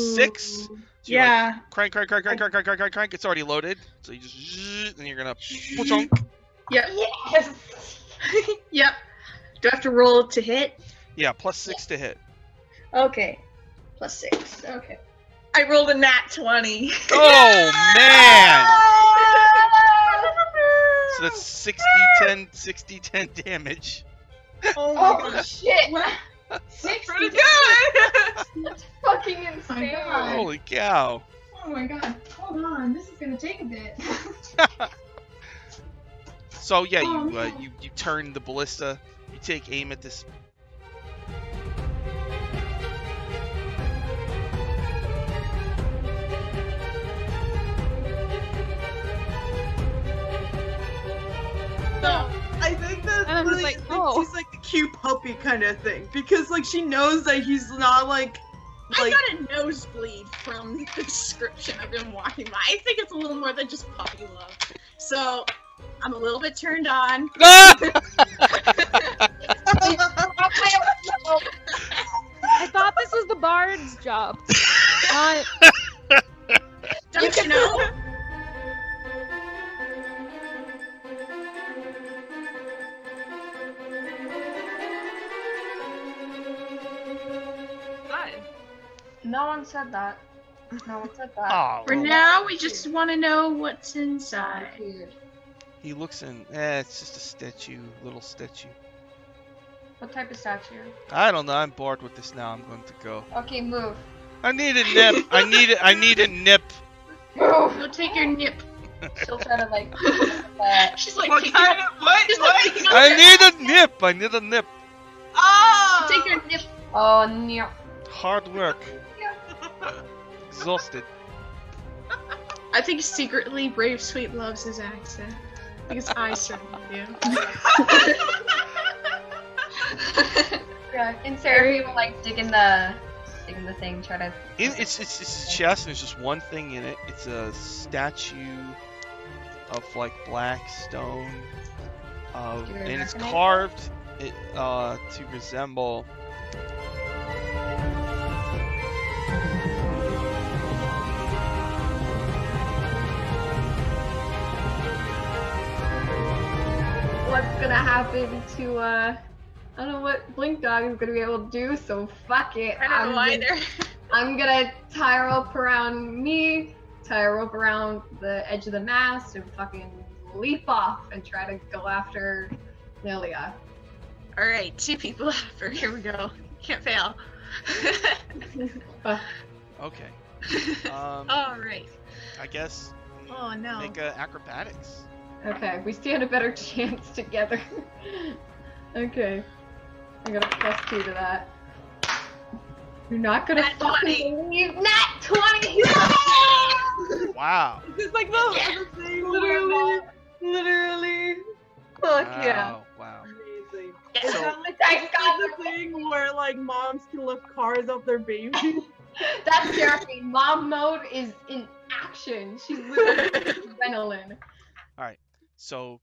6. So yeah. Like, crank. It's already loaded. So you just, and you're gonna chunk. Yep. Yes. Yep. Do I have to roll to hit? Yeah, +6 to hit. Okay. +6. Okay. I rolled a nat 20. Oh man! So that's 60-10 damage. Oh my Oh god. shit. Wow. 60. Pretty good. That's fucking insane. God. Holy cow! Oh my god. Hold on. This is gonna take a bit. So yeah, Oh, you no. you turn the ballista. You take aim at this. So I think that And I'm just like, like, oh. she's like a cute puppy kind of thing because like she knows that he's not like I got a nosebleed from the description of him walking by. I think it's a little more than just puppy love. So I'm a little bit turned on. Ah! I thought this was the bard's job. Don't you know? No one said that. No one said that. Oh, For now, we just want to know what's inside. Weird. he looks in. It's just a statue, little statue. What type of statue? I don't know. I'm bored with this now. I'm going to go. Okay, move. I need a nip. I need a nip. Move. Go take your nip. She'll try to like. She's like, what taking kind of what? She's like, What? taking out I your- need a nip. I need a nip. Oh! Take your nip. Oh no. Hard work. Exhausted. I think secretly Brave Sweet loves his accent. Because I certainly do. Yeah, and Sarah will like dig in the thing, try to. It's his chest, and there's just one thing in it. It's a statue of like black stone, Do you and it's recognize carved to resemble. What's gonna happen to I don't know what Blink Dog is gonna be able to do, so fuck it. I don't know either. I'm gonna tie a rope around me, tie a rope around the edge of the mast, and fucking leap off and try to go after Lilia. Alright, 2 people after. Here we go. Can't fail. Okay. Alright. I guess Oh no. make acrobatics. Okay, we stand a better chance together. Okay. I got a +2 to that. You're not gonna Nat fucking 20. believe Nat 20! Wow. It's like the thing, literally. Fuck yeah. Wow. Amazing. Yeah. Is So- that like Thank God. the thing where like moms can lift cars off their babies? That's Seraphine. Mom mode is in action. She's literally adrenaline. So,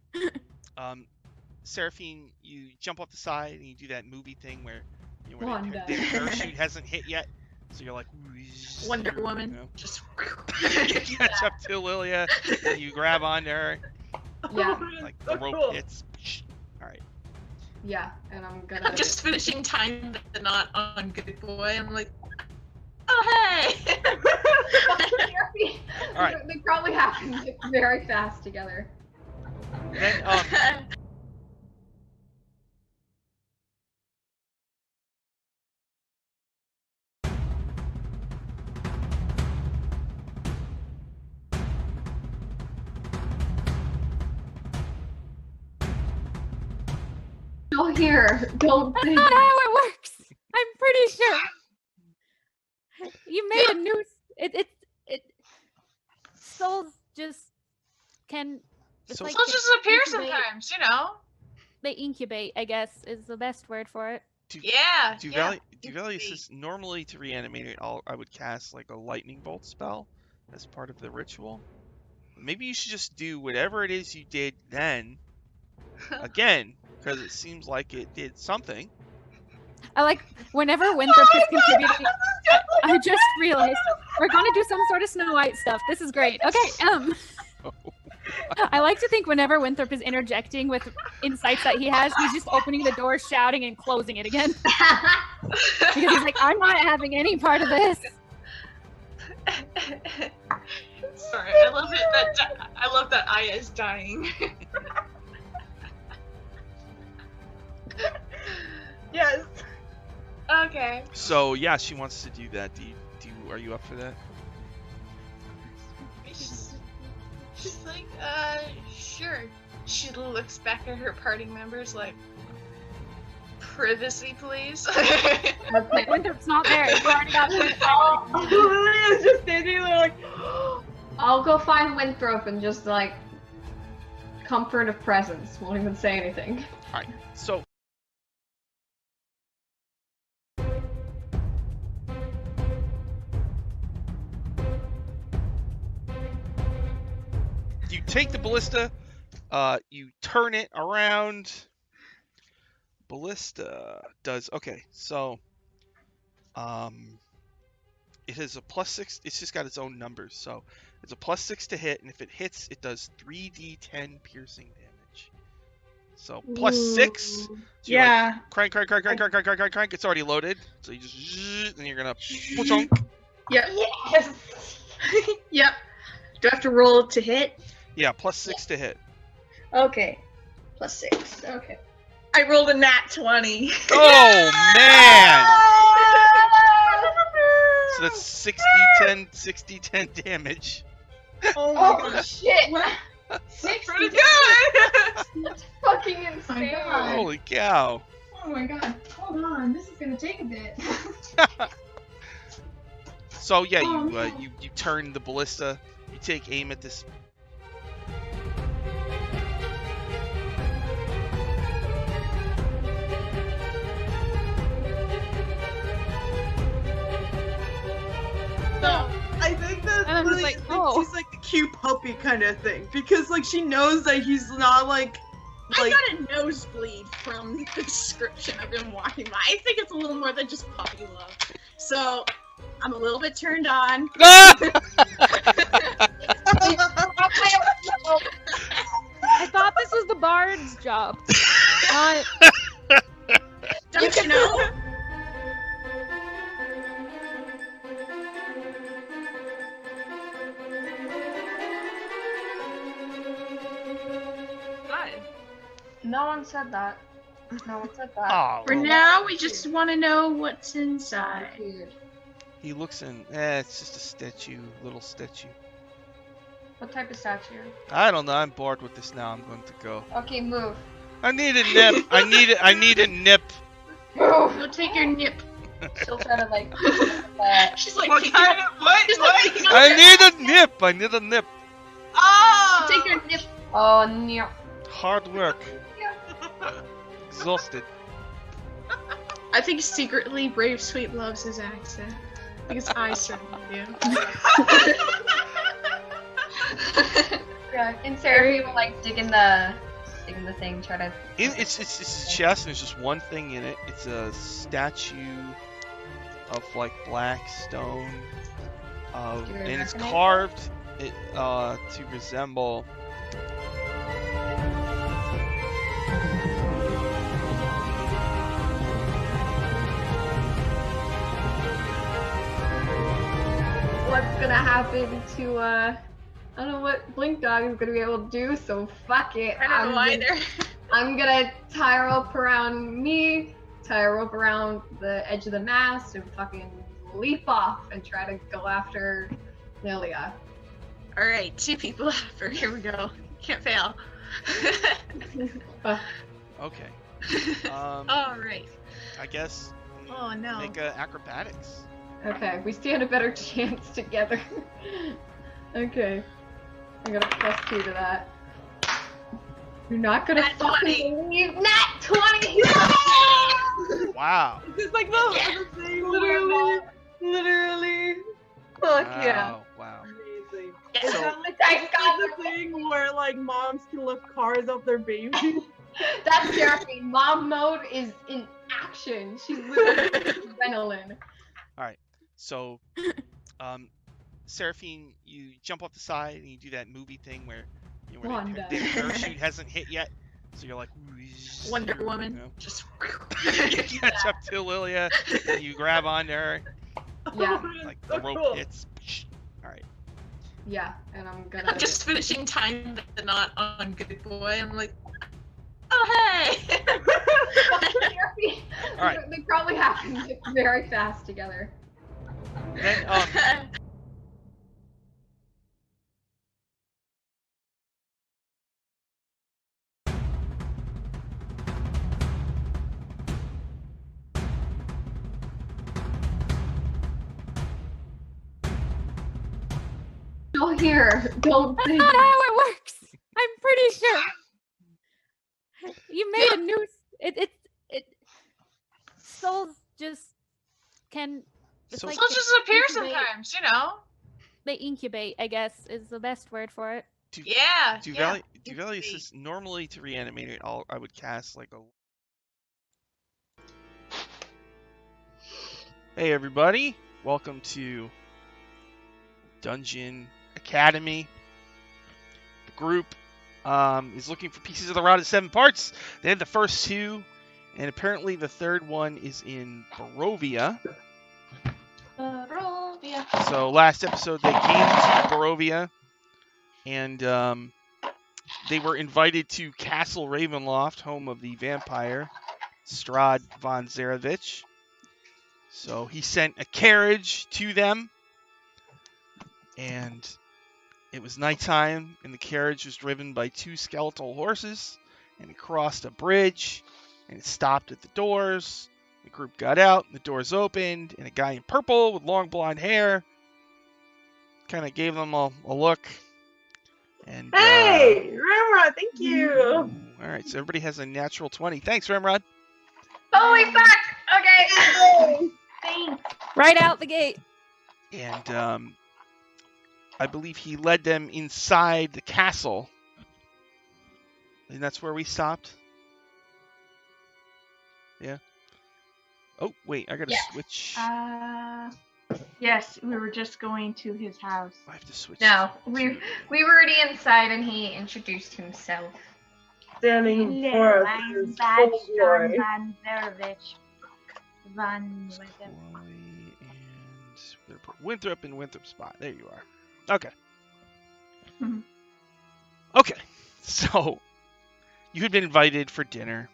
Seraphine, you jump off the side and you do that movie thing where, you know, where Wanda. the parachute hasn't hit yet. So you're like, Wonder Woman. You know? Just You catch up to Lilia, and you grab onto her, Yeah, like the So rope cool. hits. All right. yeah, and I'm gonna. I'm just finishing time the knot on Good Boy. I'm like, oh hey! Seraphine. All right. They probably happen very fast together. Then, Still here. Don't That's think. not how it works. I'm pretty sure. You made a new. It. Souls just can. It's So- like Souls they just appear incubate- sometimes, you know? They incubate, I guess, is the best word for it. Yeah. Duvalia says normally to reanimate it, I would cast like a lightning bolt spell as part of the ritual. Maybe you should just do whatever it is you did then again, because it seems like it did something. I like whenever Winthrop is contributing. I just realized we're gonna do some sort of Snow White stuff. This is great. Okay. I like to think whenever Winthrop is interjecting with insights that he has, he's just opening the door, shouting, and closing it again. Because he's like, I'm not having any part of this. Sorry, I love it that I love that Aya is dying. Yes. Okay. So yeah, she wants to do that. Are you up for that? She's like, sure. She looks back at her party members like, privacy, please. Winthrop's not there. You already got Lilia's just standing there like, I'll go find Winthrop and just like comfort of presence. Won't even say anything. All right. So you take the ballista, you turn it around. Ballista does okay. So, it has a +6. It's just got its own numbers. So it's a +6 to hit, and if it hits, it does 3d10 piercing damage. So +6. So yeah. Like, crank. It's already loaded. So you just, and you're gonna chunk. Yep. Yes. Yep. Do I have to roll to hit? Yeah, +6 to hit. Okay. +6. Okay. I rolled a nat 20. Oh man! So that's 6d10 damage. Oh my Oh gosh. shit! Pretty good! That's fucking insane. God. Holy cow! Oh my god. Hold on, this is gonna take a bit. So yeah, Oh, you turn the ballista. You take aim at this. So, I think that And I'm just Lily like, thinks oh. he's like the cute puppy kind of thing because like she knows that he's not like I got a nosebleed from the description of him walking by. I think it's a little more than just puppy love. So, I'm a little bit turned on. I thought this was the bard's job. Don't you know? No one said that. No one said that. Oh, For now, we just want to know what's inside. Weird. he looks in. It's just a statue, little statue. What type of statue? I don't know. I'm bored with this now. I'm going to go. Okay, move. I need a nip. I need a nip. Move! Go take your nip. She'll try to like. She's like, what kind of what? She's like picking up I her- need a nip. I need a nip. Oh! Take your nip. Oh no. Hard work. Exhausted. I think secretly Brave Sweet loves his accent. Because I certainly do. Yeah, in Sarah, people like digging the thing, try to. It's his chest, and there's just one thing in it. It's a statue of like black stone, and it's carved to resemble. What's gonna happen to I don't know what Blink Dog is gonna be able to do, so fuck it. I don't know either. I'm gonna tie a rope around me, tie a rope around the edge of the mast, and fucking leap off and try to go after Lilia. Alright, 2 people after. Here we go. Can't fail. Okay. Alright. I guess. Oh no. Make acrobatics. Okay, we stand a better chance together. Okay. I got a +2 to that. You're not gonna Nat fucking 20. believe Nat 20! Wow. It's like the thing, literally. Fuck yeah. Wow. Amazing. Yes. So- I got It's the thing where like moms can lift cars up their babies. That's therapy. Mom mode is in action. She's literally adrenaline. All right. So, Seraphine, you jump off the side and you do that movie thing where Wanda. the parachute hasn't hit yet. So you're like Wonder Woman. You know. Just You catch up to Lilia, and you grab onto her, Yeah, like So the rope cool. hits. All right. yeah, and I'm gonna. I'm just finishing tying the knot on Good Boy. I'm like, oh hey. All right. They probably happen like, very fast together. Then Still here. Don't That's think. not how it works. I'm pretty sure. You made a new. It. Souls just can. It's Souls- like Souls they just appear incubate- sometimes, you know. They incubate, I guess, is the best word for it. Yeah. Duvalia says normally to reanimate it, I would cast like a. Hey everybody, welcome to Dungeon Academy. The group is looking for pieces of the rod in 7 parts. They had the first 2, and apparently the third one is in Barovia. So last episode they came to Barovia, and they were invited to Castle Ravenloft, home of the vampire Strahd von Zarevich. So he sent a carriage to them, and it was nighttime, and the carriage was driven by 2 skeletal horses, and it crossed a bridge, and it stopped at the doors. The group got out, and the doors opened, and a guy in purple with long blonde hair kind of gave them a look. And Hey, Ramrod, thank you. all right, so everybody has a natural 20. Thanks, Ramrod. Holy fuck! Okay. Thanks. Right out the gate. And I believe he led them inside the castle. And that's where we stopped. Yeah. Oh, wait, I gotta switch. Yes, we were just going to his house. I have to switch. No, we were already inside, and he introduced himself. Standing for us I'm is Bad full glory. Van Zerovich. Van Squally and Winthrop and Winthrop Spot. There you are. Okay. Mhm. Okay. So you had been invited for dinner.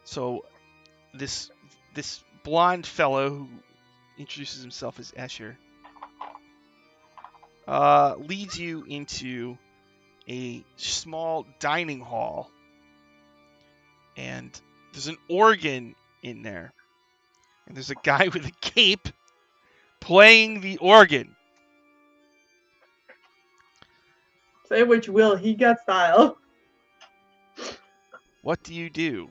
So this blonde fellow who introduces himself as Escher leads you into a small dining hall, and there's an organ in there, and there's a guy with a cape playing the organ. Say what you will, he got style. What do you do?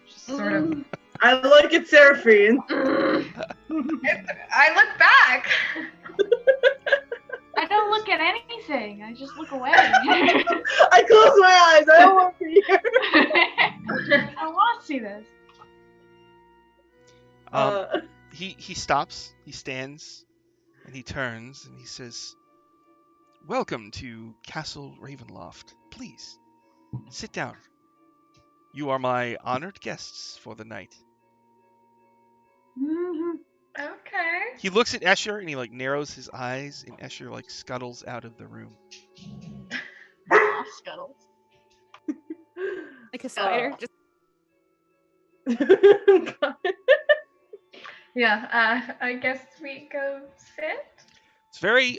Sort of. I like it, Seraphine. I look back. I don't look at anything. I just look away. I close my eyes. I don't want to be here. I want to see this. He stops, he stands, and he turns, and he says, "Welcome to Castle Ravenloft. Please, sit down. You are my honored guests for the night." Okay. He looks at Escher, and he, narrows his eyes, and Escher, scuttles out of the room. Scuttles. Like a spider. Just Yeah. I guess we go sit. It's very,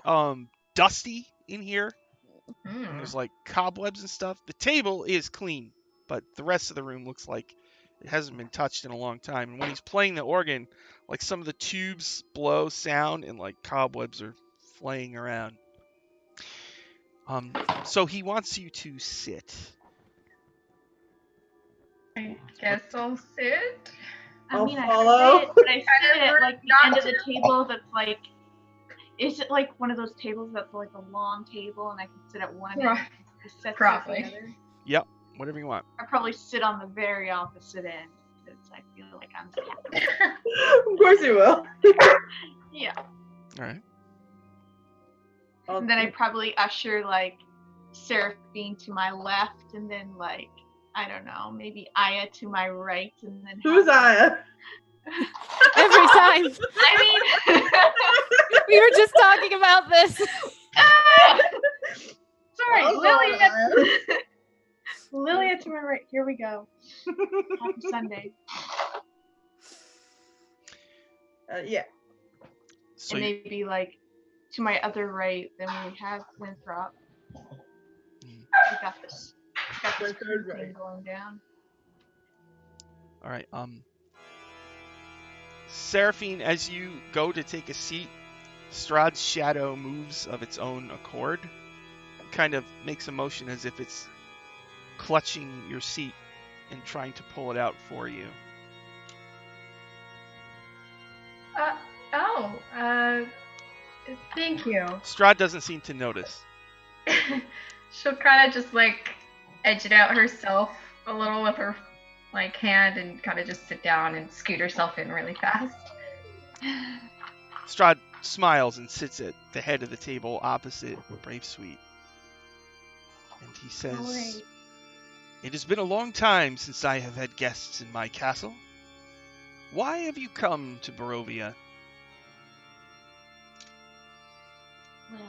dusty in here. Hmm. There's, cobwebs and stuff. The table is clean, but the rest of the room looks like it hasn't been touched in a long time. And when he's playing the organ, some of the tubes blow sound and, cobwebs are flaying around. So he wants you to sit. I guess I'll sit. I mean, I'll follow. I sit, but I sit at never the got end of the to. table that's is it one of those tables that's a long table and I can sit at one end Right. and sit Probably. together? Whatever you want. I probably sit on the very opposite end because I feel like I'm the captain. Of course you will. Yeah. All right. And then I probably usher like Seraphine to my left, and then like I don't know, maybe Aya to my right, and then Who's Aya? Every time. I mean, We were just talking about this. sorry, Oh, Lilia. Lilia to my right. Here we go. Happy Sunday. Yeah. So And maybe like to my other right, then we have Winthrop. We got this. We got this Winthrop's thing right. going down. all right. Seraphine, as you go to take a seat, Strahd's shadow moves of its own accord. Kind of makes a motion as if it's clutching your seat and trying to pull it out for you. Thank you. Strahd doesn't seem to notice. She'll kind of just like edge it out herself a little with her like hand and kind of just sit down and scoot herself in really fast. Strahd smiles and sits at the head of the table opposite Brave Sweet. And he says, Alright. "It has been a long time since I have had guests in my castle. Why have you come to Barovia?" Well,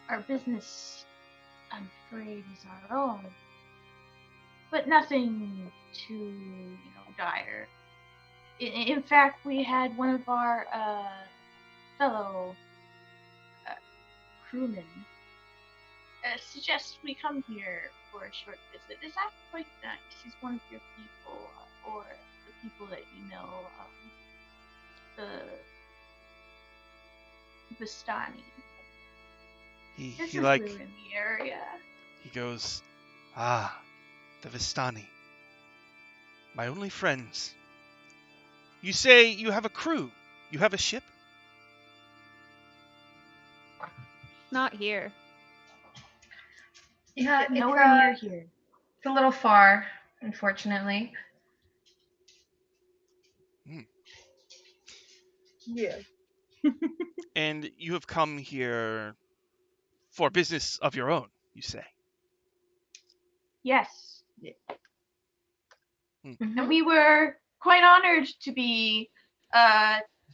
our business, I'm afraid, is our own. But nothing too, dire. In fact, we had one of our fellow crewmen suggest we come here for a short visit. Is that quite nice? He's one of your people, or the people that you know, the Vistani. He This he is like we're in the area. he goes, "Ah, the Vistani. My only friends. You say you have a crew. You have a ship?" Not here. Yeah, Nowhere near here. It's a little far, unfortunately. Yeah. And you have come here for business of your own, you say? Yes. Mhm. And we were quite honored to be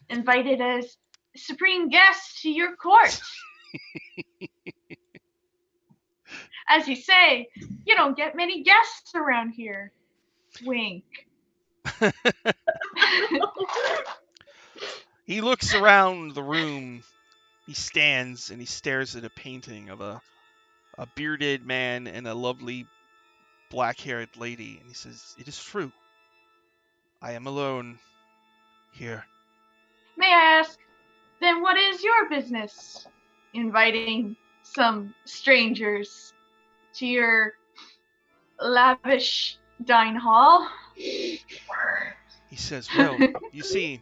invited as supreme guests to your court. As you say, you don't get many guests around here. Wink. He looks around the room. He stands and he stares at a painting of a bearded man and a lovely black-haired lady, and he says, "It is true. I am alone here." May I ask, then what is your business inviting some strangers to your lavish dine hall? He says, "Well, you see,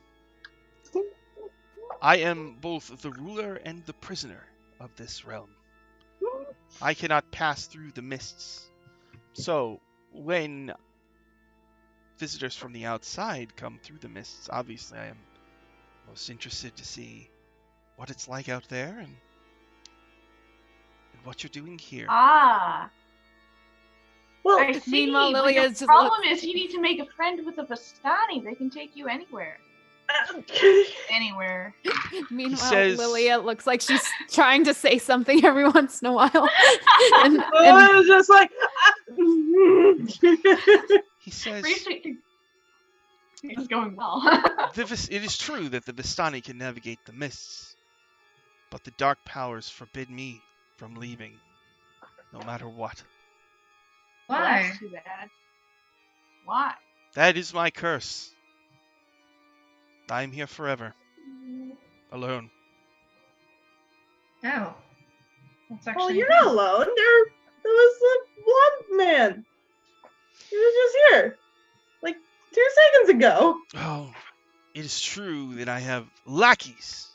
I am both the ruler and the prisoner of this realm. I cannot pass through the mists. So, when visitors from the outside come through the mists, obviously I am most interested to see what it's like out there and what you're doing here." Ah. Well, I see. Meanwhile, But Lilia the is just problem is you need to make a friend with a Vistani. They can take you anywhere. Anywhere. Meanwhile, says- Lilia looks like she's trying to say something every once in a while. and, I was just like, He says, Briefly, it's going well. "It is true that the Vistani can navigate the mists, but the dark powers forbid me from leaving, no matter what. Well, Why? that's too bad. Why? That is my curse. I am here forever, alone." Oh. That's actually well, you're not alone. There was a blonde man. He was just here, like 2 seconds ago. Oh, it is true that I have lackeys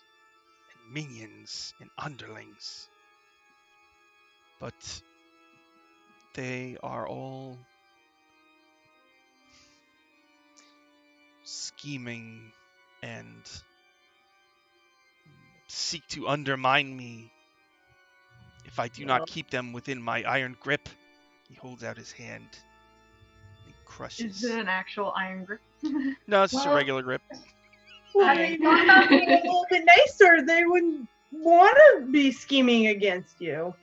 and minions and underlings. but they are all scheming and seek to undermine me if I do not keep them within my iron grip. He holds out his hand. He crushes. Is it an actual iron grip? No, it's just a regular grip. Well, Okay. they thought about being a little bit nicer. They wouldn't want to be scheming against you.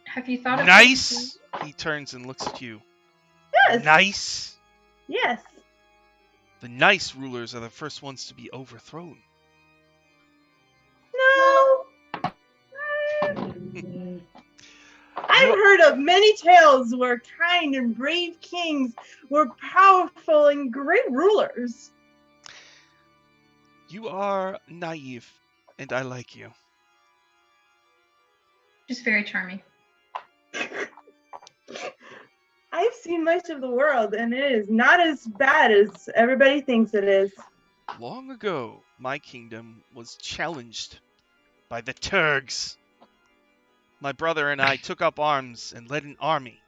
Have you thought of Nice! He turns and looks at you. Yes. Nice! Yes. The nice rulers are the first ones to be overthrown. No. I've heard of many tales where kind and brave kings were powerful and great rulers. You are naive, and I like you. Just very charming. I've seen much of the world, and it is not as bad as everybody thinks it is. Long ago, my kingdom was challenged by the Turgs. My brother and I took up arms and led an army.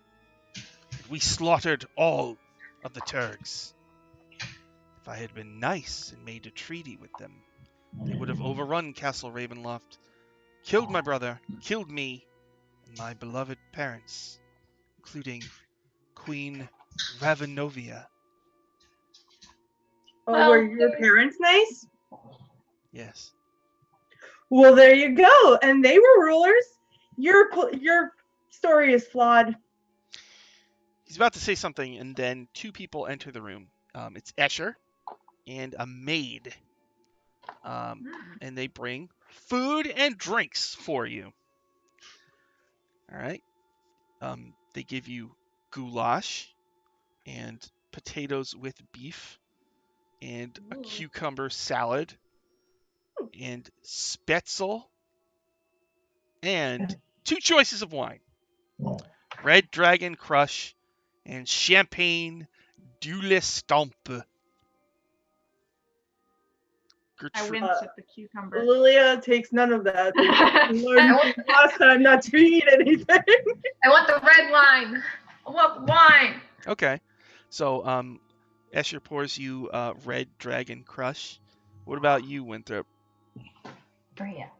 We slaughtered all of the Turgs. If I had been nice and made a treaty with them, they would have overrun Castle Ravenloft, killed my brother, killed me, and my beloved parents, including Queen Ravenovia. Oh, Well, were your parents nice? Yes. Well, there you go. And they were rulers. Your story is flawed. He's about to say something, and then two people enter the room. It's Escher and a maid. And they bring food and drinks for you. All right. They give you goulash and potatoes with beef and a cucumber salad and spätzle and two choices of wine. Red Dragon Crush and Champagne du Le Stampe. I wince at the cucumber. Lilia takes none of that. She learned last time not to eat anything. I want the red wine. I want wine. Okay. So, Escher pours you Red Dragon Crush. What about you, Winthrop? Bria.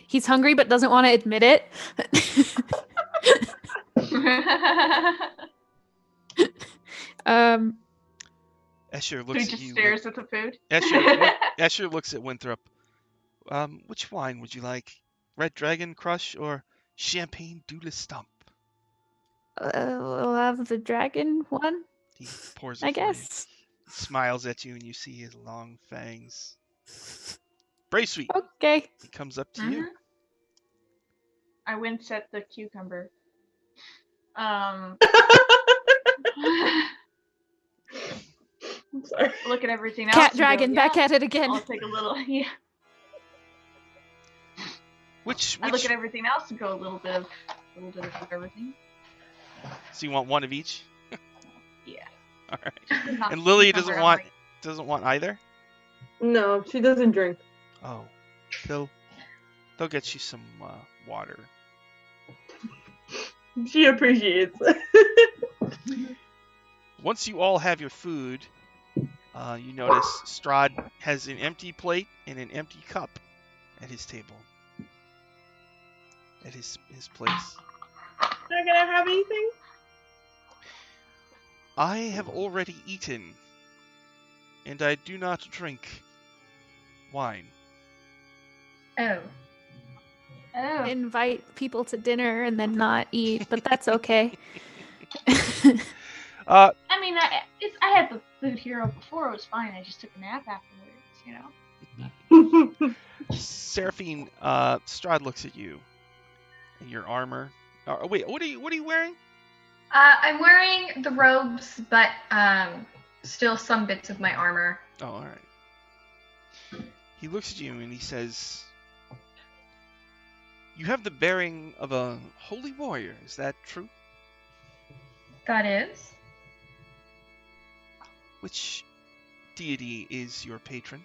He's hungry but doesn't want to admit it. Escher He looks at just you. stares at the food. Escher looks at Winthrop. Which wine would you like? Red Dragon Crush or Champagne du Le Stampe? We'll have the dragon one, He pours it I for you. guess. He smiles at you, and you see his long fangs. Brave Sweet. Okay. He comes up to you. I wince at the cucumber. I'm sorry. Look at everything else. Cat and dragon, go, back yeah, at it again. I'll take a little. Yeah. I look at everything else and go a little bit of everything. So you want one of each? Yeah. All right. Not And Lilia cucumber, doesn't want either. No, she doesn't drink. Oh, they'll get you some water. She appreciates it. Once you all have your food, you notice Strahd has an empty plate and an empty cup at his table. At his place. Not gonna have anything? I have already eaten, and I do not drink wine. Oh. Oh. Invite people to dinner and then not eat, but that's okay. I mean, I had the food hero before. It was fine. I just took a nap afterwards, you know. Seraphine, Strahd looks at you and your armor. Wait, what are you wearing? I'm wearing the robes, but still some bits of my armor. Oh, all right. He looks at you and he says, "You have the bearing of a holy warrior. Is that true?" That is. Which deity is your patron?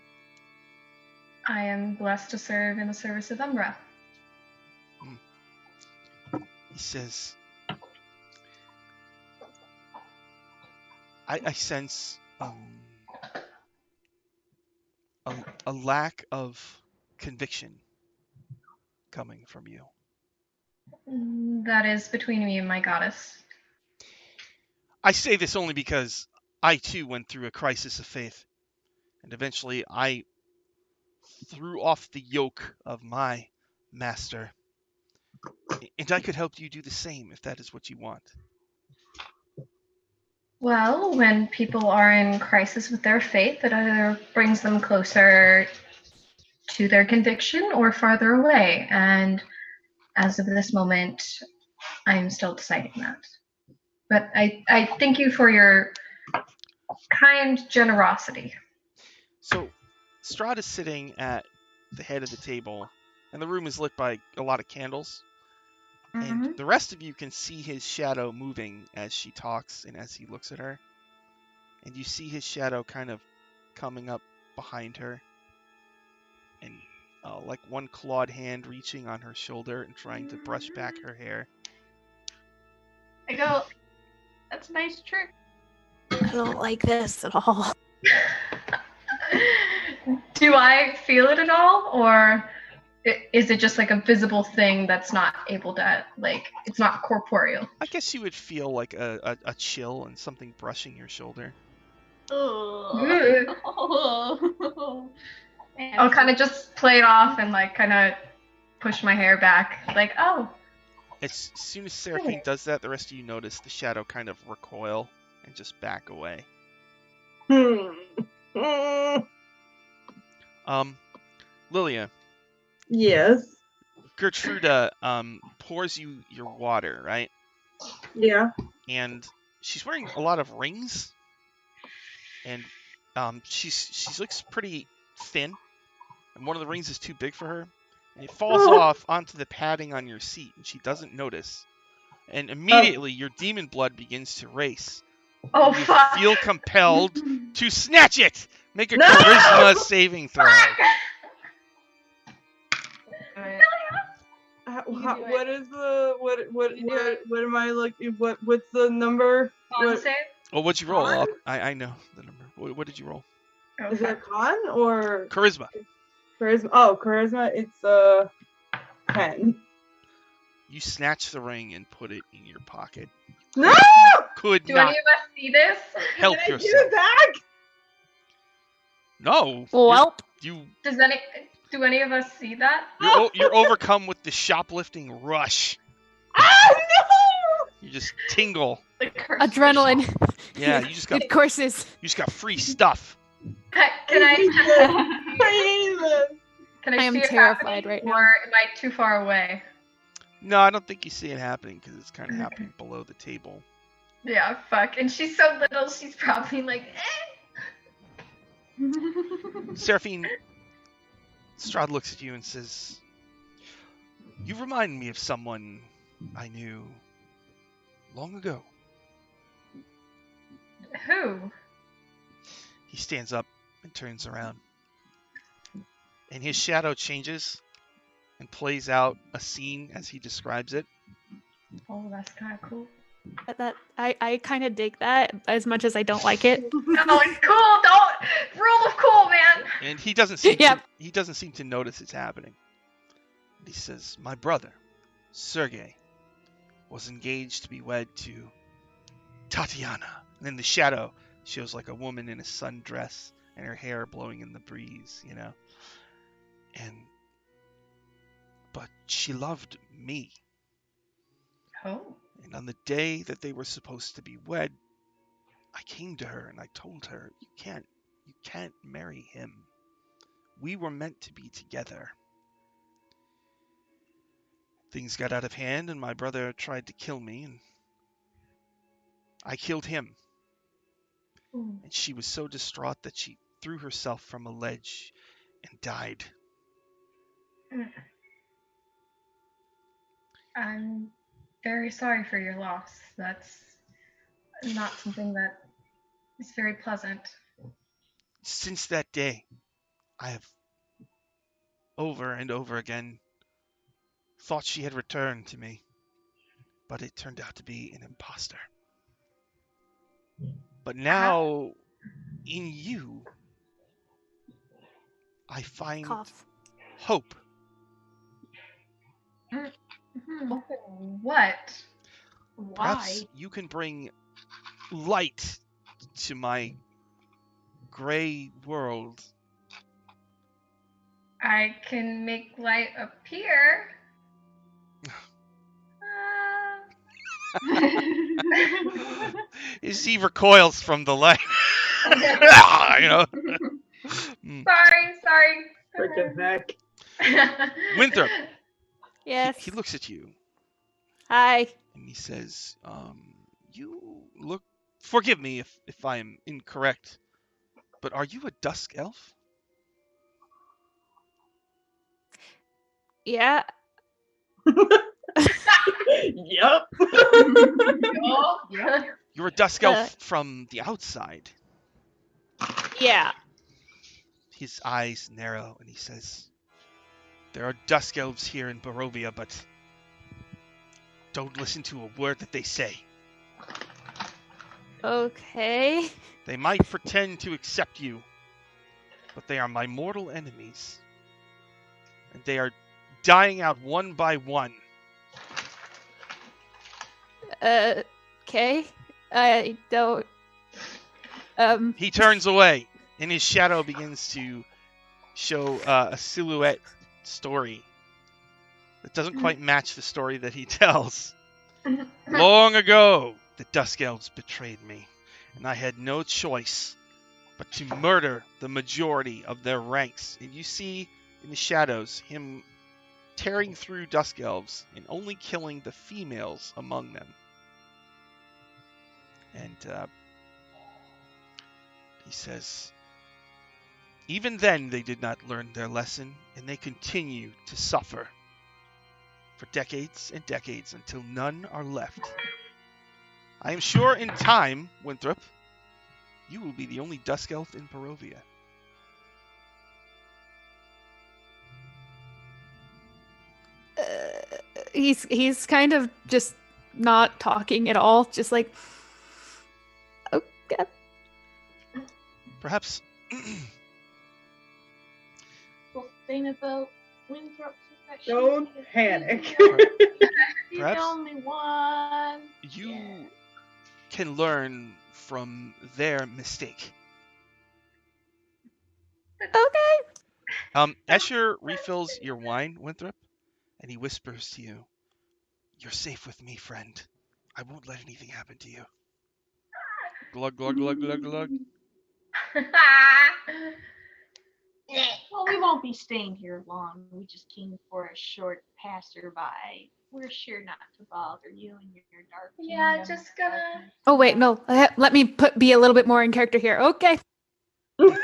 I am blessed to serve in the service of Umbra. He says, I sense a lack of conviction coming from you. That is between me and my goddess. I say this only because I too went through a crisis of faith, and eventually I threw off the yoke of my master, and I could help you do the same if that is what you want. Well, when people are in crisis with their faith, it either brings them closer to their conviction or farther away. And as of this moment, I'm still deciding that. But I thank you for your kind generosity. So Strahd is sitting at the head of the table, and the room is lit by a lot of candles. Mm-hmm. And the rest of you can see his shadow moving as she talks and as he looks at her. And you see his shadow kind of coming up behind her. And like one clawed hand reaching on her shoulder and trying to brush back her hair. I go, that's a nice trick. I don't like this at all. Do I feel it at all? Or is it just like a visible thing that's not able to, like, it's not corporeal? I guess you would feel like a chill and something brushing your shoulder. I'll kind of just play it off and like kind of push my hair back, like, oh. As soon as Seraphine does that, the rest of you notice the shadow kind of recoil and just back away. Lilia. Yes. Gertruda pours you your water, right? Yeah. And she's wearing a lot of rings, and she looks pretty thin, and one of the rings is too big for her, and it falls off onto the padding on your seat, and she doesn't notice. And immediately your demon blood begins to race. Oh, you fuck. feel compelled to snatch it. Make a charisma saving throw. What is the what am I looking? What's the number? Con save? Oh, what'd you roll? I know the number. What did you roll? Okay. Is it con or Charisma. charisma? Oh, charisma. It's 10. You snatch the ring and put it in your pocket. No! Could Do not any of us see this? help Can I give yourself. it back? No. Well, Do any of us see that? You're overcome with the shoplifting rush. Ah, no! You just tingle. The curse adrenaline. Yeah, you just got It courses. free stuff. Can I I hate this. can I I am see it terrified happening, right now. or am I too far away? No, I don't think you see it happening because it's kind of happening below the table. Yeah, fuck. And she's so little, she's probably like, Seraphine, Strahd looks at you and says, "You remind me of someone I knew long ago." Who? He stands up and turns around. And his shadow changes and plays out a scene as he describes it. Oh, that's kind of cool. I kind of dig that as much as I don't like it. No, it's cool. Don't rule of cool, man. And he doesn't seem Yep. he doesn't seem to notice it's happening. And he says, "My brother, Sergei, was engaged to be wed to Tatiana." And then the shadow shows like a woman in a sundress and her hair blowing in the breeze, you know. But she loved me. Oh. And on the day that they were supposed to be wed, I came to her and I told her, you can't marry him. We were meant to be together. Things got out of hand and my brother tried to kill me and I killed him. Ooh. And she was so distraught that she threw herself from a ledge and died. I'm very sorry for your loss. That's not something that is very pleasant. Since that day, I have over and over again, thought she had returned to me, but it turned out to be an imposter. But now, in you, I find Cough. hope. What? Perhaps Why? you can bring light to my gray world. I can make light appear. As he recoils from the light. Sorry. Freaking heck. Winthrop. Yes. He looks at you Hi. and he says, you look, forgive me if I am incorrect, but are you a dusk elf? Yeah. Yep. You're a dusk elf from the outside. Yeah. His eyes narrow and he says, there are dusk elves here in Barovia, but don't listen to a word that they say. Okay. They might pretend to accept you, but they are my mortal enemies. And they are dying out one by one. Okay. I don't. He turns away, and his shadow begins to show a silhouette story that doesn't quite match the story that he tells. Long ago, the Dusk Elves betrayed me, and I had no choice but to murder the majority of their ranks. And you see in the shadows him tearing through Dusk Elves and only killing the females among them. And he says, even then they did not learn their lesson, and they continue to suffer for decades and decades until none are left. I am sure in time, Winthrop, you will be the only Dusk Elf in Barovia. He's kind of just not talking at all, just like, okay. Perhaps The thing about Winthrop is that she Don't is panic. She's the Perhaps only one. you can learn from their mistake. Okay. Escher refills your wine, Winthrop, and he whispers to you, you're safe with me, friend. I won't let anything happen to you. Glug, glug, glug, glug, glug. Well, we won't be staying here long. We just came for a short passerby. We're sure not to bother you in your dark Yeah, kingdom. just gonna. Oh wait, no. Let me be a little bit more in character here. Okay. Yeah,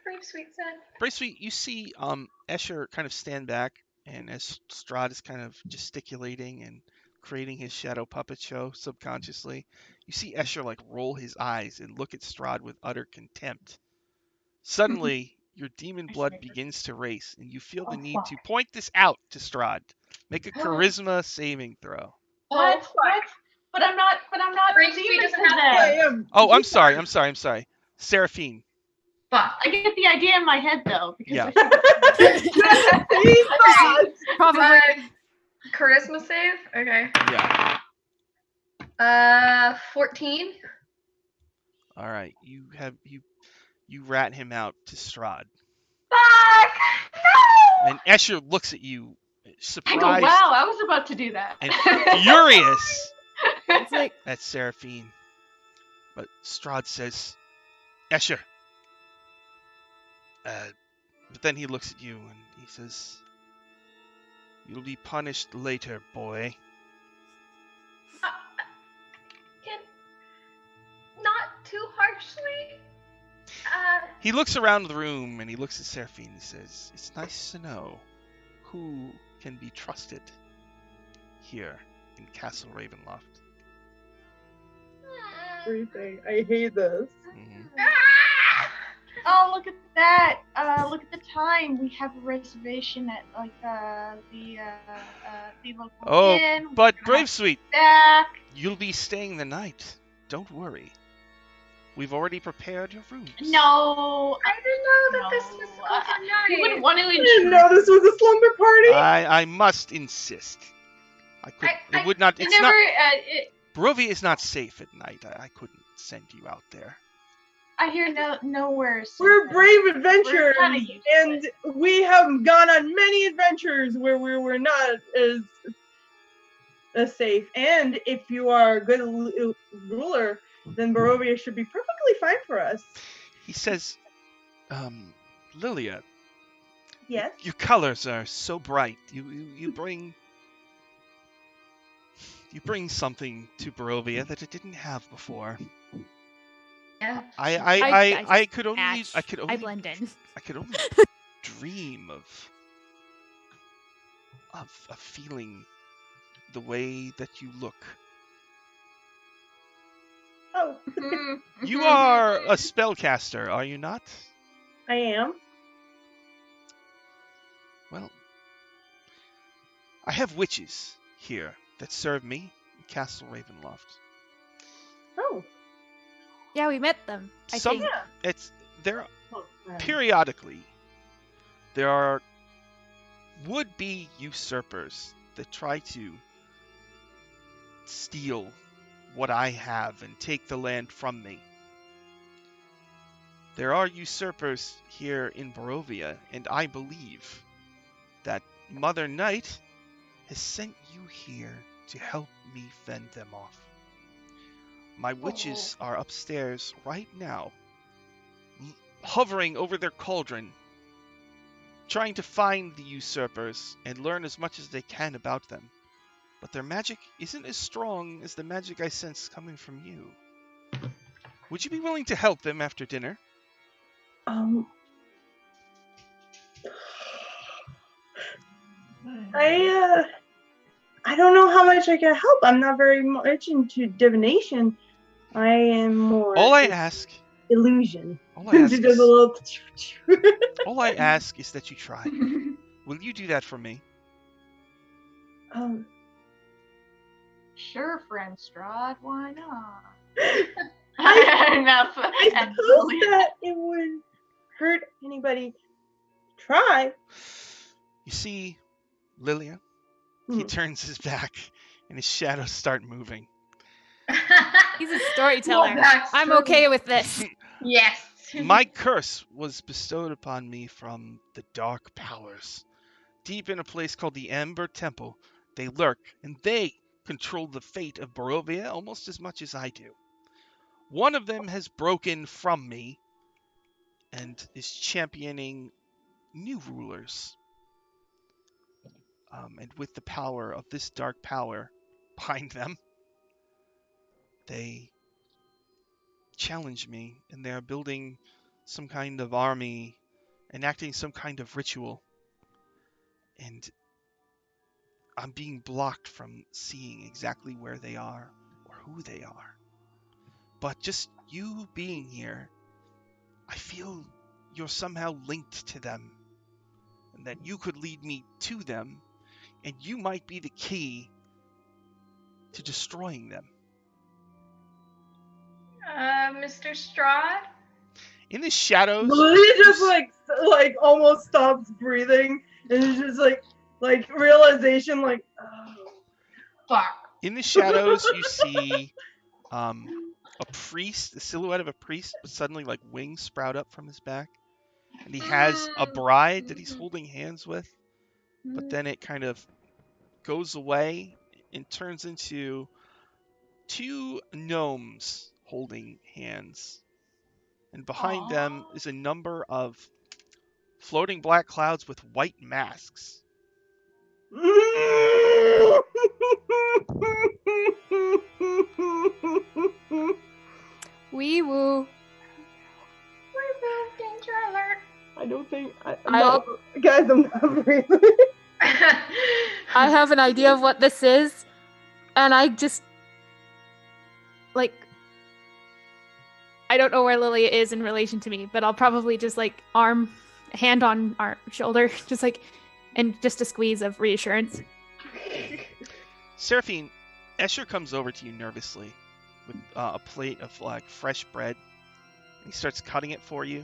brave sweet son. Brave Sweet, you see Escher kind of stand back, and as Strahd is kind of gesticulating and creating his shadow puppet show subconsciously, you see Escher like roll his eyes and look at Strahd with utter contempt. Suddenly, your demon blood begins to race, and you feel the need to point this out to Strahd. Make a charisma saving throw. What? But I'm not Brave demon Sweet doesn't possessed. Oh, I'm sorry. Seraphine. Fuck. I get the idea in my head though, because Yeah. Probably. Charisma save? Okay. Yeah. 14. All right. You rat him out to Strahd. Fuck! No! And Escher looks at you, surprised. I go, wow, I was about to do that. And furious It's like, at Seraphine. But Strahd says, Escher. But then he looks at you and he says, you'll be punished later, boy. Not too harshly. He looks around the room and he looks at Seraphine and says, it's nice to know who can be trusted here in Castle Ravenloft. Everything. I hate this. Mm-hmm. Oh, look at that! Look at the time. We have a reservation at the local inn. But Brave Sweet, back. You'll be staying the night. Don't worry. We've already prepared your rooms. No, I didn't know that this was overnight. You wouldn't want to I didn't know this was a slumber party. I must insist. It would not. It's not. Barovia is not safe at night. I couldn't send you out there. I hear nowhere. We're brave adventurers, and we have gone on many adventures where we were not as safe. And if you are a good ruler, then Barovia should be perfectly fine for us. He says, Lilia. Yes. Your colors are so bright. You bring something to Barovia that it didn't have before. Yeah. I could only I blend in. I could only dream of feeling the way that you look. Oh. You are a spellcaster, are you not? I am. Well, I have witches here that serve me in Castle Ravenloft. Oh. Yeah, we met them. I think. Periodically, there are would-be usurpers that try to steal what I have and take the land from me. There are usurpers here in Barovia, and I believe that Mother Night has sent you here to help me fend them off. My witches are upstairs right now, hovering over their cauldron, trying to find the usurpers and learn as much as they can about them. But their magic isn't as strong as the magic I sense coming from you. Would you be willing to help them after dinner? I don't know how much I can help. I'm not very much into divination. I am more. All I ask. Illusion. All I ask, she does a little. All I ask is that you try. Will you do that for me? Sure, friend Strahd. Why not? I suppose that it would hurt anybody. Try. You see, Lilia, he turns his back and his shadows start moving. He's a storyteller. I'm okay with this. Yes. My curse was bestowed upon me from the dark powers. Deep in a place called the Amber Temple, they lurk, and they control the fate of Barovia almost as much as I do. One of them has broken from me and is championing new rulers. And with the power of this dark power behind them, they challenge me, and they're building some kind of army, enacting some kind of ritual. And I'm being blocked from seeing exactly where they are or who they are. But just you being here, I feel you're somehow linked to them, and that you could lead me to them, and you might be the key to destroying them. Mr. Strahd? In the shadows... Lilia just like almost stops breathing, and it's just like realization, like, oh, fuck. In the shadows, you see a priest, the silhouette of a priest, but suddenly like wings sprout up from his back. And he has a bride that he's holding hands with, but then it kind of goes away and turns into two gnomes holding hands. And behind them is a number of floating black clouds with white masks. Wee woo. Danger alert. I don't think. Guys, I'm not breathing. I have an idea of what this is, and I just I don't know where Lilia is in relation to me, but I'll probably just like hand on our shoulder, just like, and just a squeeze of reassurance. Seraphine, Escher comes over to you nervously with a plate of like fresh bread. And he starts cutting it for you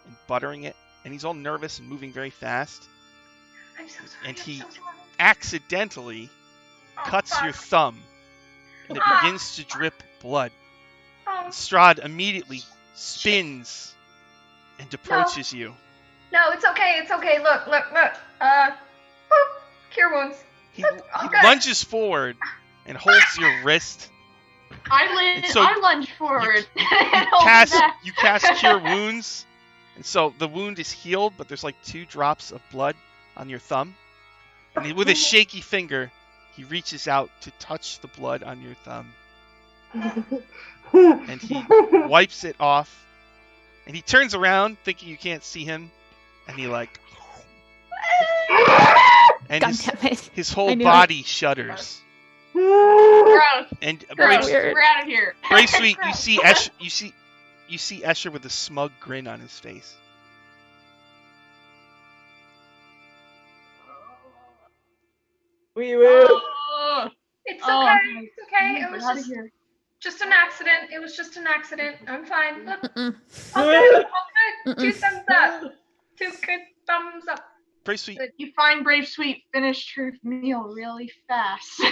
and buttering it, and he's all nervous and moving very fast. I'm so sorry. And he I'm so sorry. accidentally cuts your thumb, and it begins to drip blood. Oh, And Strahd immediately spins and approaches you. no, it's okay. It's okay. Look. Boop. Cure wounds. He lunges forward and holds your wrist. I lunge forward. and hold it back. You cast Cure Wounds, and so the wound is healed, but there's like 2 drops of blood on your thumb. And with a shaky finger, he reaches out to touch the blood on your thumb. And he wipes it off. And he turns around, thinking you can't see him, and he like... And his whole body shudders. Gross. And Gross. We're out of here. Brave Sweet, you see Escher with a smug grin on his face. We will. It's okay. It's okay. It was just an accident. It was just an accident. I'm fine. Look. All good. All good. 2 thumbs up. 2 good thumbs up. Brave Sweet. You find Brave Sweet finished her meal really fast.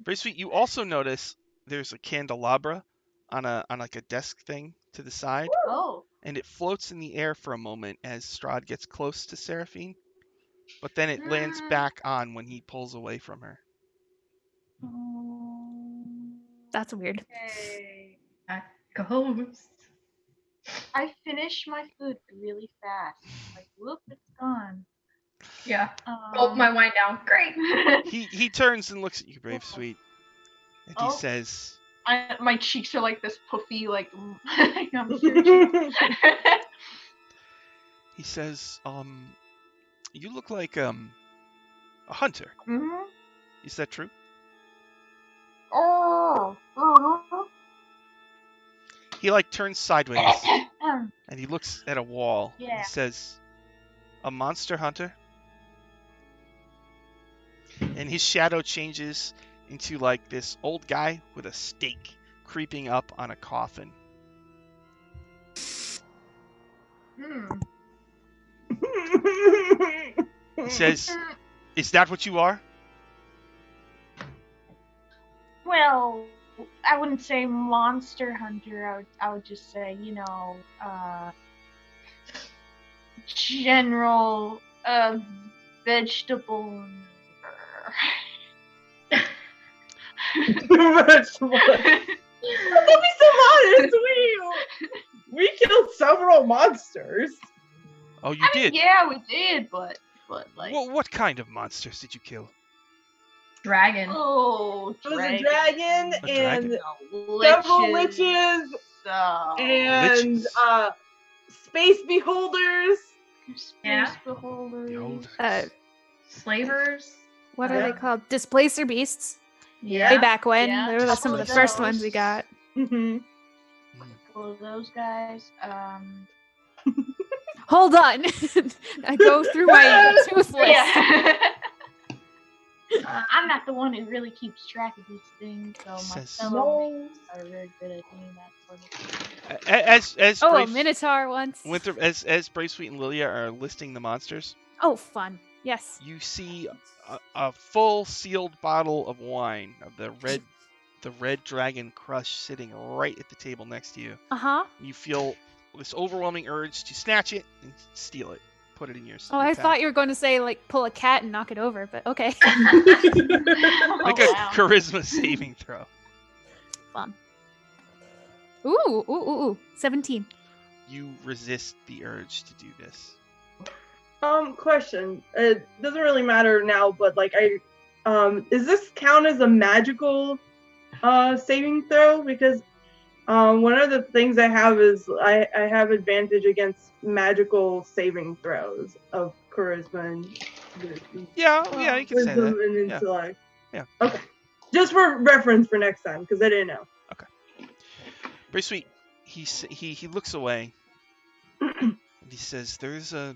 Brave Sweet, you also notice there's a candelabra on like a desk thing to the side. Oh. And it floats in the air for a moment as Strahd gets close to Seraphine. But then it lands back on when he pulls away from her. That's weird. Okay. That goes. I finish my food really fast. Like, whoop, it's gone. Yeah. Gulp my wine down. Great. He turns and looks at you, Brave Sweet. And he says... my cheeks are like this puffy, like... I'm sure he says, you look like, a hunter. Mm-hmm. Is that true? Oh. He, like, turns sideways, and he looks at a wall. Yeah. He says, a monster hunter? And his shadow changes into, like, this old guy with a stake creeping up on a coffin. He says, is that what you are? Well, I wouldn't say monster hunter. I would just say, general vegetable. Vegetable. Don't be so modest. We killed several monsters. Oh, you did? Yeah, we did, but like. Well, what kind of monsters did you kill? Dragon. Oh, It was a dragon and dragon? several witches and space beholders. Space beholders. Slavers. What are they called? Displacer beasts. Yeah. Way back when. Yeah. They were some of the first ones we got. Mm-hmm. All of those guys. Hold on. I go through my tooth list. Yeah. I'm not the one who really keeps track of these things, so my fellow mates are very good at doing that sort of thing. A Minotaur once. As Brave Sweet and Lilia are listing the monsters. Oh, fun. Yes. You see a full sealed bottle of wine of the red dragon crush sitting right at the table next to you. Uh-huh. You feel this overwhelming urge to snatch it and steal it. Put it in your I thought you were going to say, like, pull a cat and knock it over, but okay. Make a charisma saving throw. Fun. Ooh. 17. You resist the urge to do this. Question. It doesn't really matter now, but like does this count as a magical saving throw? Because one of the things I have is I have advantage against magical saving throws of charisma and yeah, you can say that. And intellect. Yeah. Okay. Just for reference for next time, because I didn't know. Okay. Very sweet. he looks away and he says, "There's a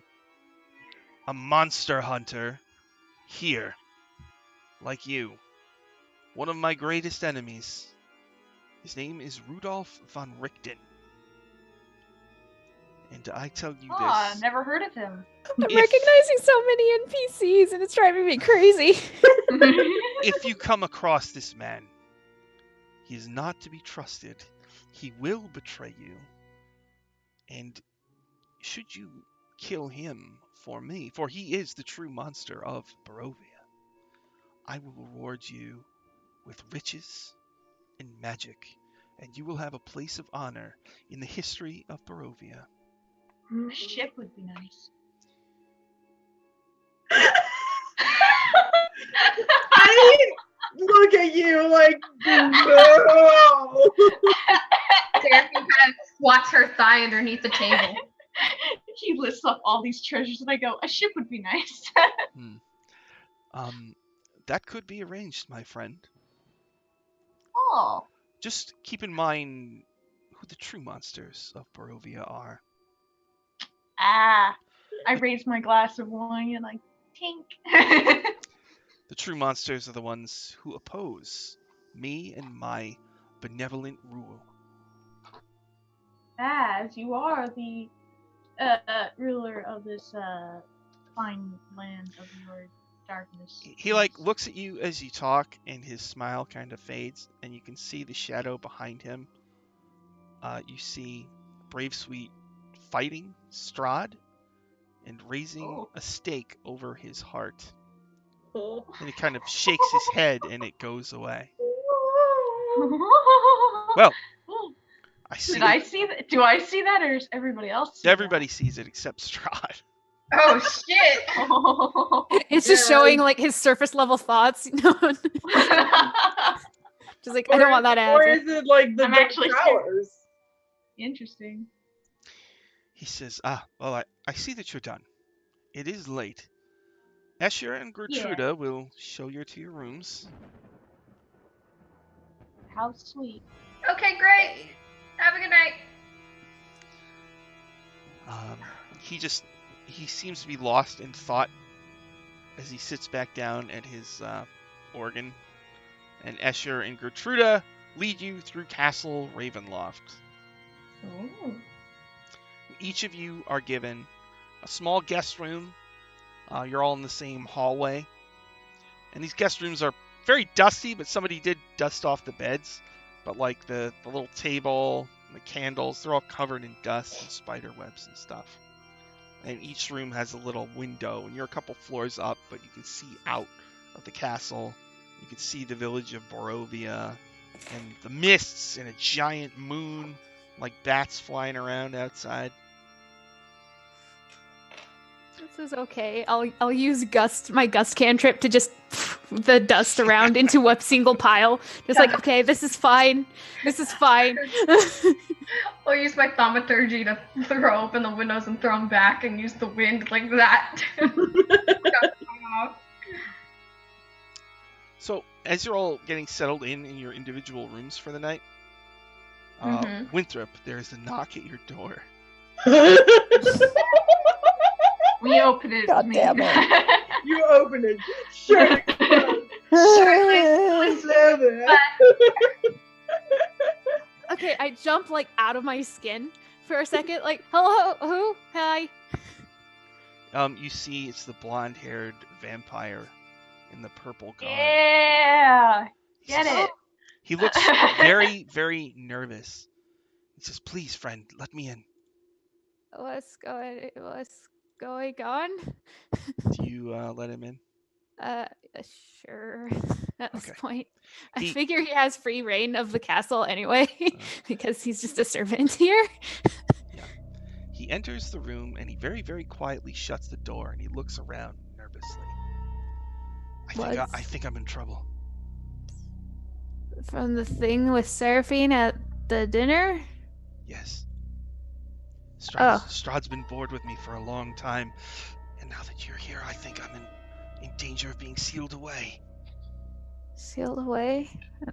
monster hunter here, like you. One of my greatest enemies. His name is Rudolph von Richten. And I tell you this. Never heard of him. I'm recognizing so many NPCs and it's driving me crazy. If you come across this man, he is not to be trusted. He will betray you. And should you kill him for me, for he is the true monster of Barovia, I will reward you with riches and magic, and you will have a place of honor in the history of Barovia." A ship would be nice. I look at you like, no. Seraphine kind of swats her thigh underneath the table. He lists up all these treasures, and I go, a ship would be nice. That could be arranged, my friend. Oh. Just keep in mind who the true monsters of Barovia are. I raise my glass of wine and I tink. The true monsters are the ones who oppose me and my benevolent rule. As you are the ruler of this fine land of your darkness. He like looks at you as you talk, and his smile kind of fades, and you can see the shadow behind him. You see Brave Sweet fighting Strahd and raising a stake over his heart. And he kind of shakes his head, and it goes away. Well, I see. Did I see that? Do I see that, or does everybody else see Everybody sees it except Strahd. Oh shit! that? It's just showing like his surface level thoughts. Just like, I don't want that to happen. Or is it like the I'm Dark actually Towers? Interesting. He says, well, I see that you're done. It is late. Escher and Gertruda will show you to your rooms. How sweet. Okay, great. Have a good night. He seems to be lost in thought as he sits back down at his organ. And Escher and Gertruda lead you through Castle Ravenloft. Ooh. Each of you are given a small guest room. You're all in the same hallway. And these guest rooms are very dusty, but somebody did dust off the beds. But like the little table, and the candles, they're all covered in dust and spider webs and stuff. And each room has a little window, and you're a couple floors up, but you can see out of the castle. You can see the village of Barovia, and the mists, and a giant moon, like bats flying around outside. This is okay. I'll use my gust cantrip to just the dust around into a single pile. Just like, okay, this is fine. This is fine. I'll use my thaumaturgy to throw open the windows and throw them back and use the wind like that. So, as you're all getting settled in your individual rooms for the night, Winthrop, there's a knock at your door. We open it. God damn it. You open it. Shut it. Okay, I jump like out of my skin for a second. Like, hello, who? Hi. You see it's the blonde-haired vampire in the purple garb. Yeah. Get it. He looks very, very nervous. He says, "Please, friend, let me in." What's going on? Do you let him in? Sure. At this Okay. point, I figure he has free reign of the castle anyway, because he's just a servant here. Yeah. He enters the room and he very, very quietly shuts the door and he looks around nervously. I think I'm in trouble. From the thing with Seraphine at the dinner? Yes. Strahd's been bored with me for a long time, and now that you're here, I think I'm in danger of being sealed away. Sealed away?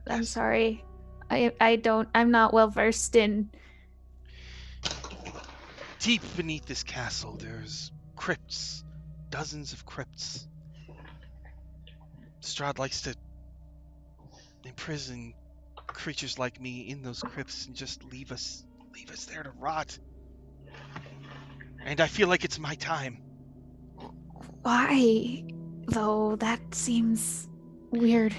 I'm Yes. sorry. I'm not well versed in Deep beneath this castle, there's crypts. Dozens of crypts. Strahd likes to imprison creatures like me in those crypts and just leave us there to rot. And I feel like it's my time. Why? Though that seems weird.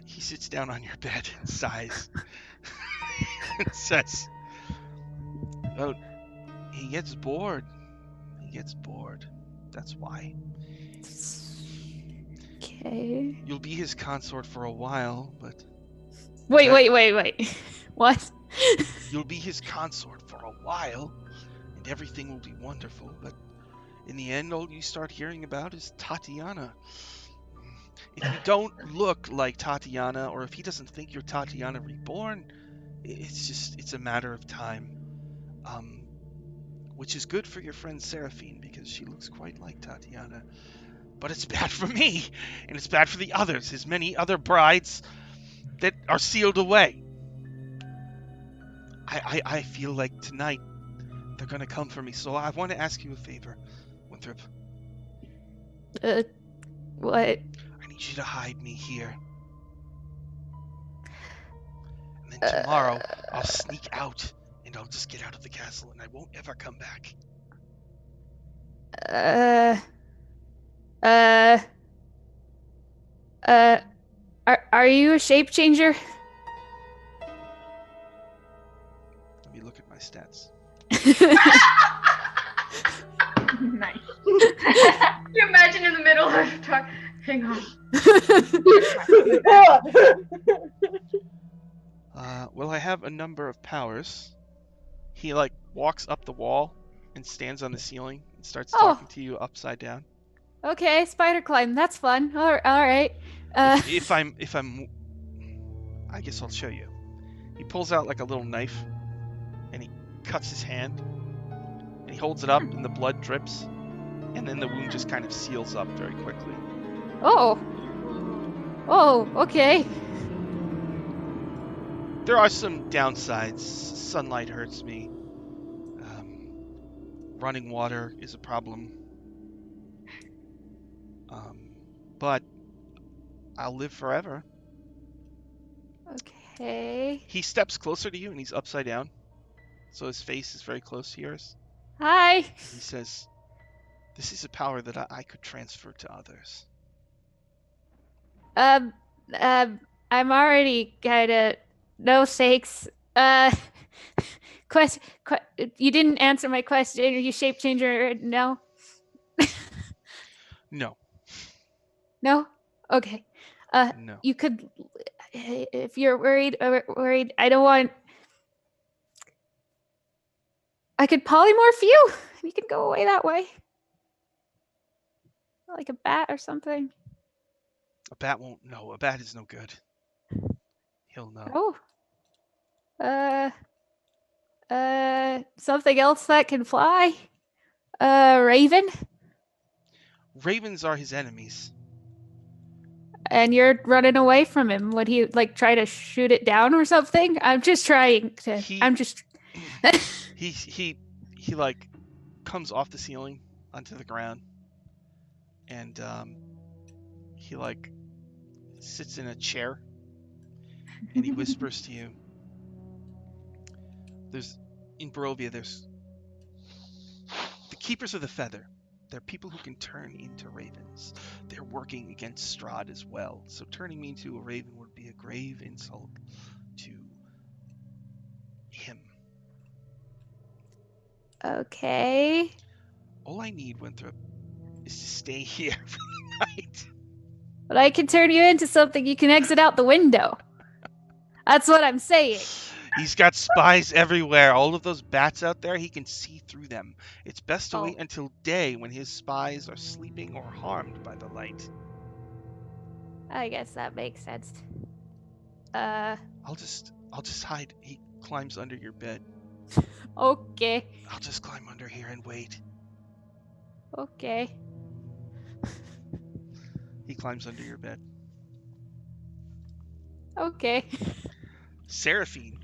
He sits down on your bed and sighs and says, "Oh, he gets bored. He gets bored. That's why. Okay. You'll be his consort for a while, but..." Wait. What? "You'll be his consort for a while, and everything will be wonderful, but in the end, all you start hearing about is Tatiana. If you don't look like Tatiana, or if he doesn't think you're Tatiana reborn, it's a matter of time. Which is good for your friend Seraphine, because she looks quite like Tatiana. But it's bad for me, and it's bad for the others, his many other brides that are sealed away. I feel like tonight they're gonna come for me, so I want to ask you a favor, Winthrop. What? I need you to hide me here. And then tomorrow, I'll sneak out, and I'll just get out of the castle, and I won't ever come back." Are you a shape changer? Let me look at my stats. Nice. You imagine in the middle of talk. Hang on. Well, I have a number of powers. He, walks up the wall and stands on the ceiling and starts talking to you upside down. Okay, spider climb. That's fun. All right. If I'm, I guess I'll show you. He pulls out a little knife, and he cuts his hand, and he holds it up, and the blood drips, and then the wound just kind of seals up very quickly. Oh, okay. There are some downsides. Sunlight hurts me. Running water is a problem. But I'll live forever. Okay. He steps closer to you, and he's upside down, so his face is very close to yours. Hi. He says, "This is a power that I could transfer to others." I'm already kinda no sakes. You didn't answer my question. Are you shape changer? No. No. No? Okay. No. You could, if you're worried, I don't want. I could polymorph you. You can go away that way. Like a bat or something. A bat won't know. A bat is no good. He'll know. Something else that can fly? Raven? Ravens are his enemies. And you're running away from him. Would he try to shoot it down or something? I'm just trying to. He comes off the ceiling onto the ground, and he sits in a chair, and he whispers to you. In Barovia, there's the Keepers of the Feather. They're people who can turn into ravens. They're working against Strahd as well. So turning me into a raven would be a grave insult to him. Okay. All I need, Winthrop, is to stay here for the night. But I can turn you into something you can exit out the window. That's what I'm saying. He's got spies everywhere. All of those bats out there, he can see through them. It's best to wait until day when his spies are sleeping or harmed by the light. I guess that makes sense. I'll just hide. He climbs under your bed. Okay. I'll just climb under here and wait. Okay. He climbs under your bed. Okay. Seraphine.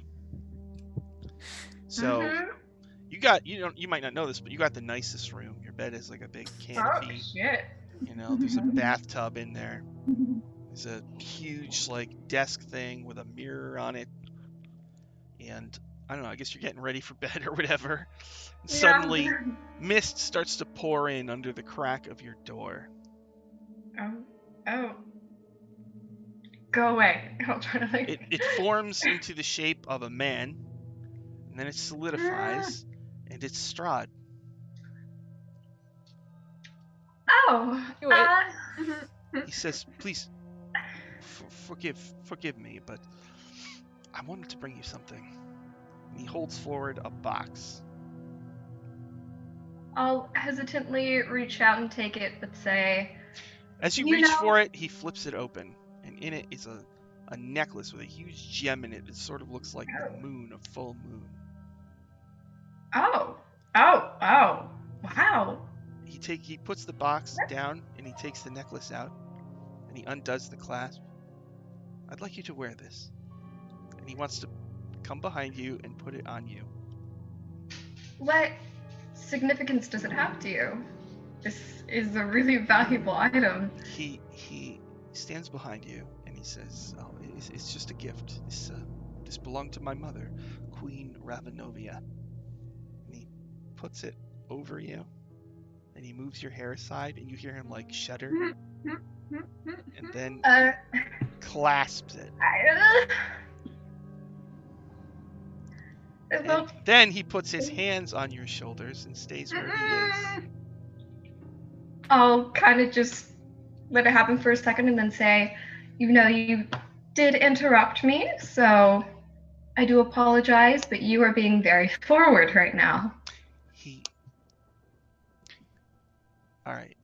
So you might not know this, but you got the nicest room. Your bed is like a big canopy. Oh shit. There's a bathtub in there. There's a huge like desk thing with a mirror on it. And I don't know, I guess you're getting ready for bed or whatever. And suddenly mist starts to pour in under the crack of your door. Oh. Go away. I'll try to like. It forms into the shape of a man, and then it solidifies, and it's Strahd. Oh. He says, "Please, forgive me, but I wanted to bring you something." And he holds forward a box. I'll hesitantly reach out and take it, but say. As you reach for it, he flips it open, and in it is a necklace with a huge gem in it. It sort of looks like the moon, a full moon. Oh. Wow. He puts the box down, and he takes the necklace out, and he undoes the clasp. I'd like you to wear this. And he wants to come behind you and put it on you. What significance does it have to you? This is a really valuable item. He stands behind you and he says, "Oh, it's just a gift. This belonged to my mother, Queen Ravenovia." And he puts it over you, and he moves your hair aside, and you hear him like shudder, and then clasps it. And then he puts his hands on your shoulders and stays where he is. I'll kind of just let it happen for a second and then say, you did interrupt me, so I do apologize, but you are being very forward right now. All right.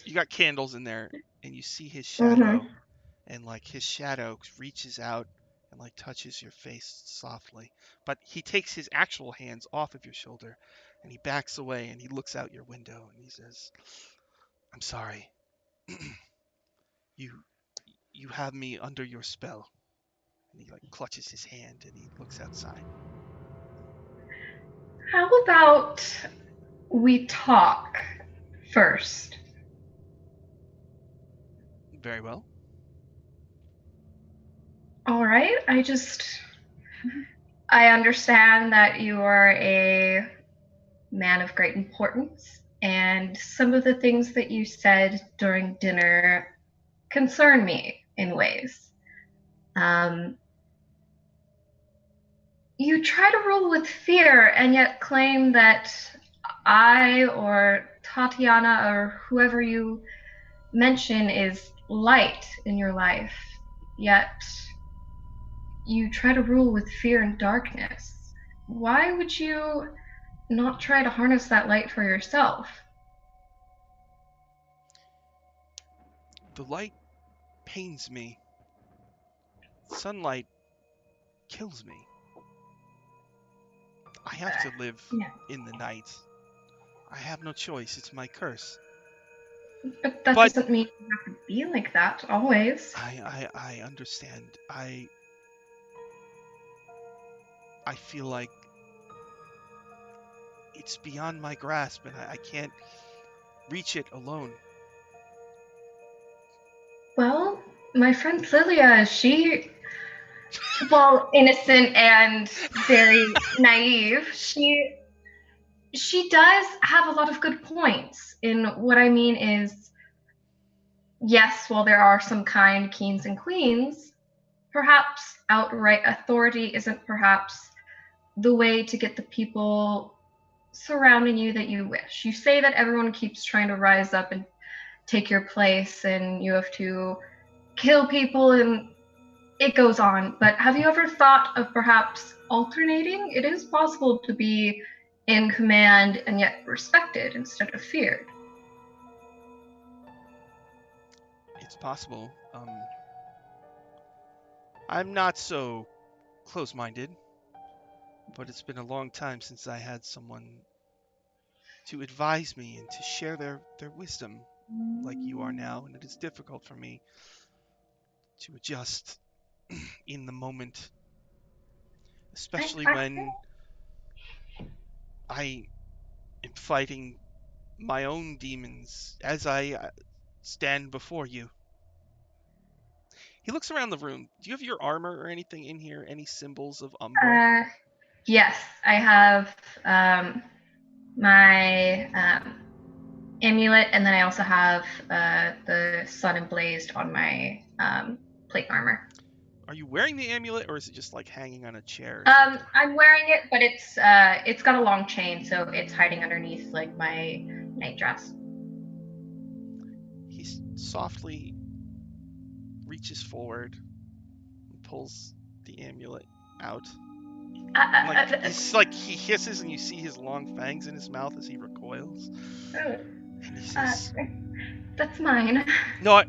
You got candles in there, and you see his shadow, and like his shadow reaches out and like touches your face softly. But he takes his actual hands off of your shoulder, and he backs away, and he looks out your window, and he says, "I'm sorry. You have me under your spell." And he like clutches his hand, and he looks outside. How about we talk first? Very well. All right. I understand that you are a man of great importance, and some of the things that you said during dinner concern me in ways. You try to rule with fear and yet claim that I or Tatiana or whoever you mention is light in your life, yet you try to rule with fear and darkness. Why would you not try to harness that light for yourself? The light pains me. Sunlight kills me. I have to live in the night. I have no choice. It's my curse. But that doesn't mean you have to be like that always. I understand. I feel like it's beyond my grasp, and I can't reach it alone. Well, my friend Lilia, while innocent and very naive, she does have a lot of good points. And what I mean is, yes, while there are some kind kings and queens, perhaps outright authority isn't perhaps the way to get the people surrounding you that you wish. You say that everyone keeps trying to rise up and take your place, and you have to kill people, and it goes on. But have you ever thought of perhaps alternating? It is possible to be in command and yet respected instead of feared. It's possible. I'm not so close-minded, but it's been a long time since I had someone to advise me and to share their wisdom like you are now, and it is difficult for me to adjust in the moment, especially when I am fighting my own demons as I stand before you. He looks around the room. Do you have your armor or anything in here? Any symbols of Umbra? Yes, I have my amulet, and then I also have the sun emblazed on my plate armor. Are you wearing the amulet, or is it just like hanging on a chair? I'm wearing it, but it's got a long chain, so it's hiding underneath like my nightdress. He softly reaches forward and pulls the amulet out. It's like he hisses, and you see his long fangs in his mouth as he recoils. And he says, "That's mine." "No,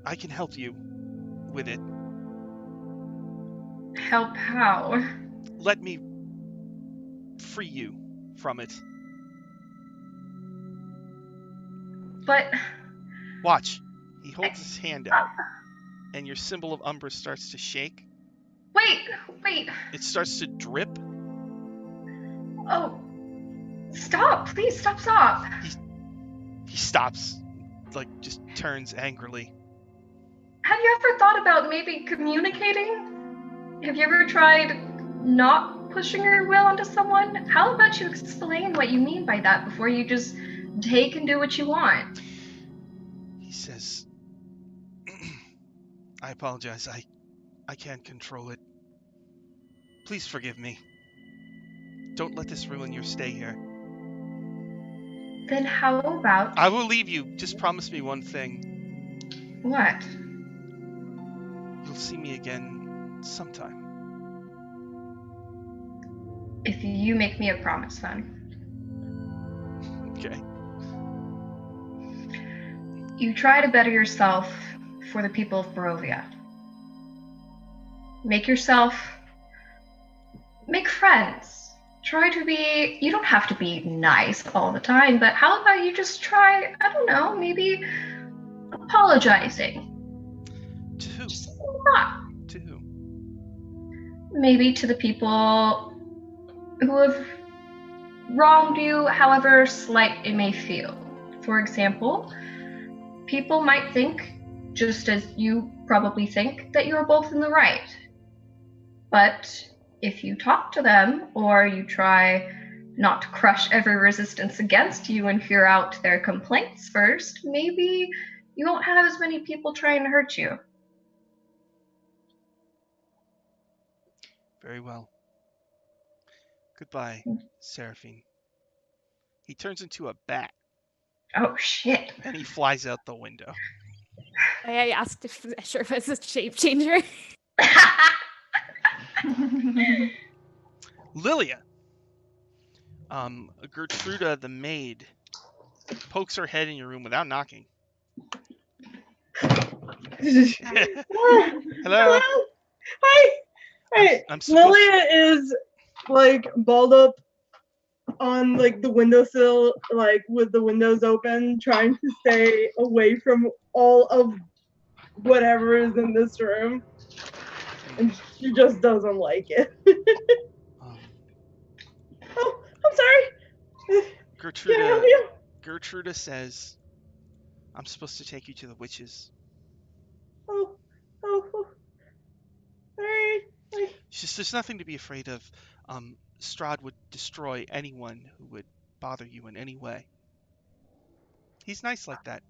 I can help you with it." Help how? Let me free you from it. But... Watch. He holds his hand out, and your symbol of Umbra starts to shake. Wait. It starts to drip. Oh. Stop. Please, stop. He stops, like, just turns angrily. Have you ever thought about maybe communicating? Have you ever tried not pushing your will onto someone? How about you explain what you mean by that before you just take and do what you want? He says, I apologize. I can't control it. Please forgive me. Don't let this ruin your stay here. Then how about... I will leave you. Just promise me one thing. What? You'll see me again sometime. If you make me a promise, then. Okay. You try to better yourself for the people of Barovia. Make friends. Try to be, you don't have to be nice all the time, but how about you just try, I don't know, maybe apologizing. To who? Just not. To who? Maybe to the people who have wronged you, however slight it may feel. For example, people might think, just as you probably think, that you're both in the right. But if you talk to them, or you try not to crush every resistance against you and hear out their complaints first, maybe you won't have as many people trying to hurt you. Very well. Goodbye, Seraphine. He turns into a bat. Oh, shit. And he flies out the window. I asked if Escher was a shape changer. Lilia. Gertruda the maid pokes her head in your room without knocking. Hello. Hi. Hey, Lilia is like balled up on like the windowsill, like with the windows open, trying to stay away from all of whatever is in this room, and she just doesn't like it. Oh, I'm sorry. Gertruda says, I'm supposed to take you to the witches. Oh. Alright. There's nothing to be afraid of. Strahd would destroy anyone who would bother you in any way. He's nice like that.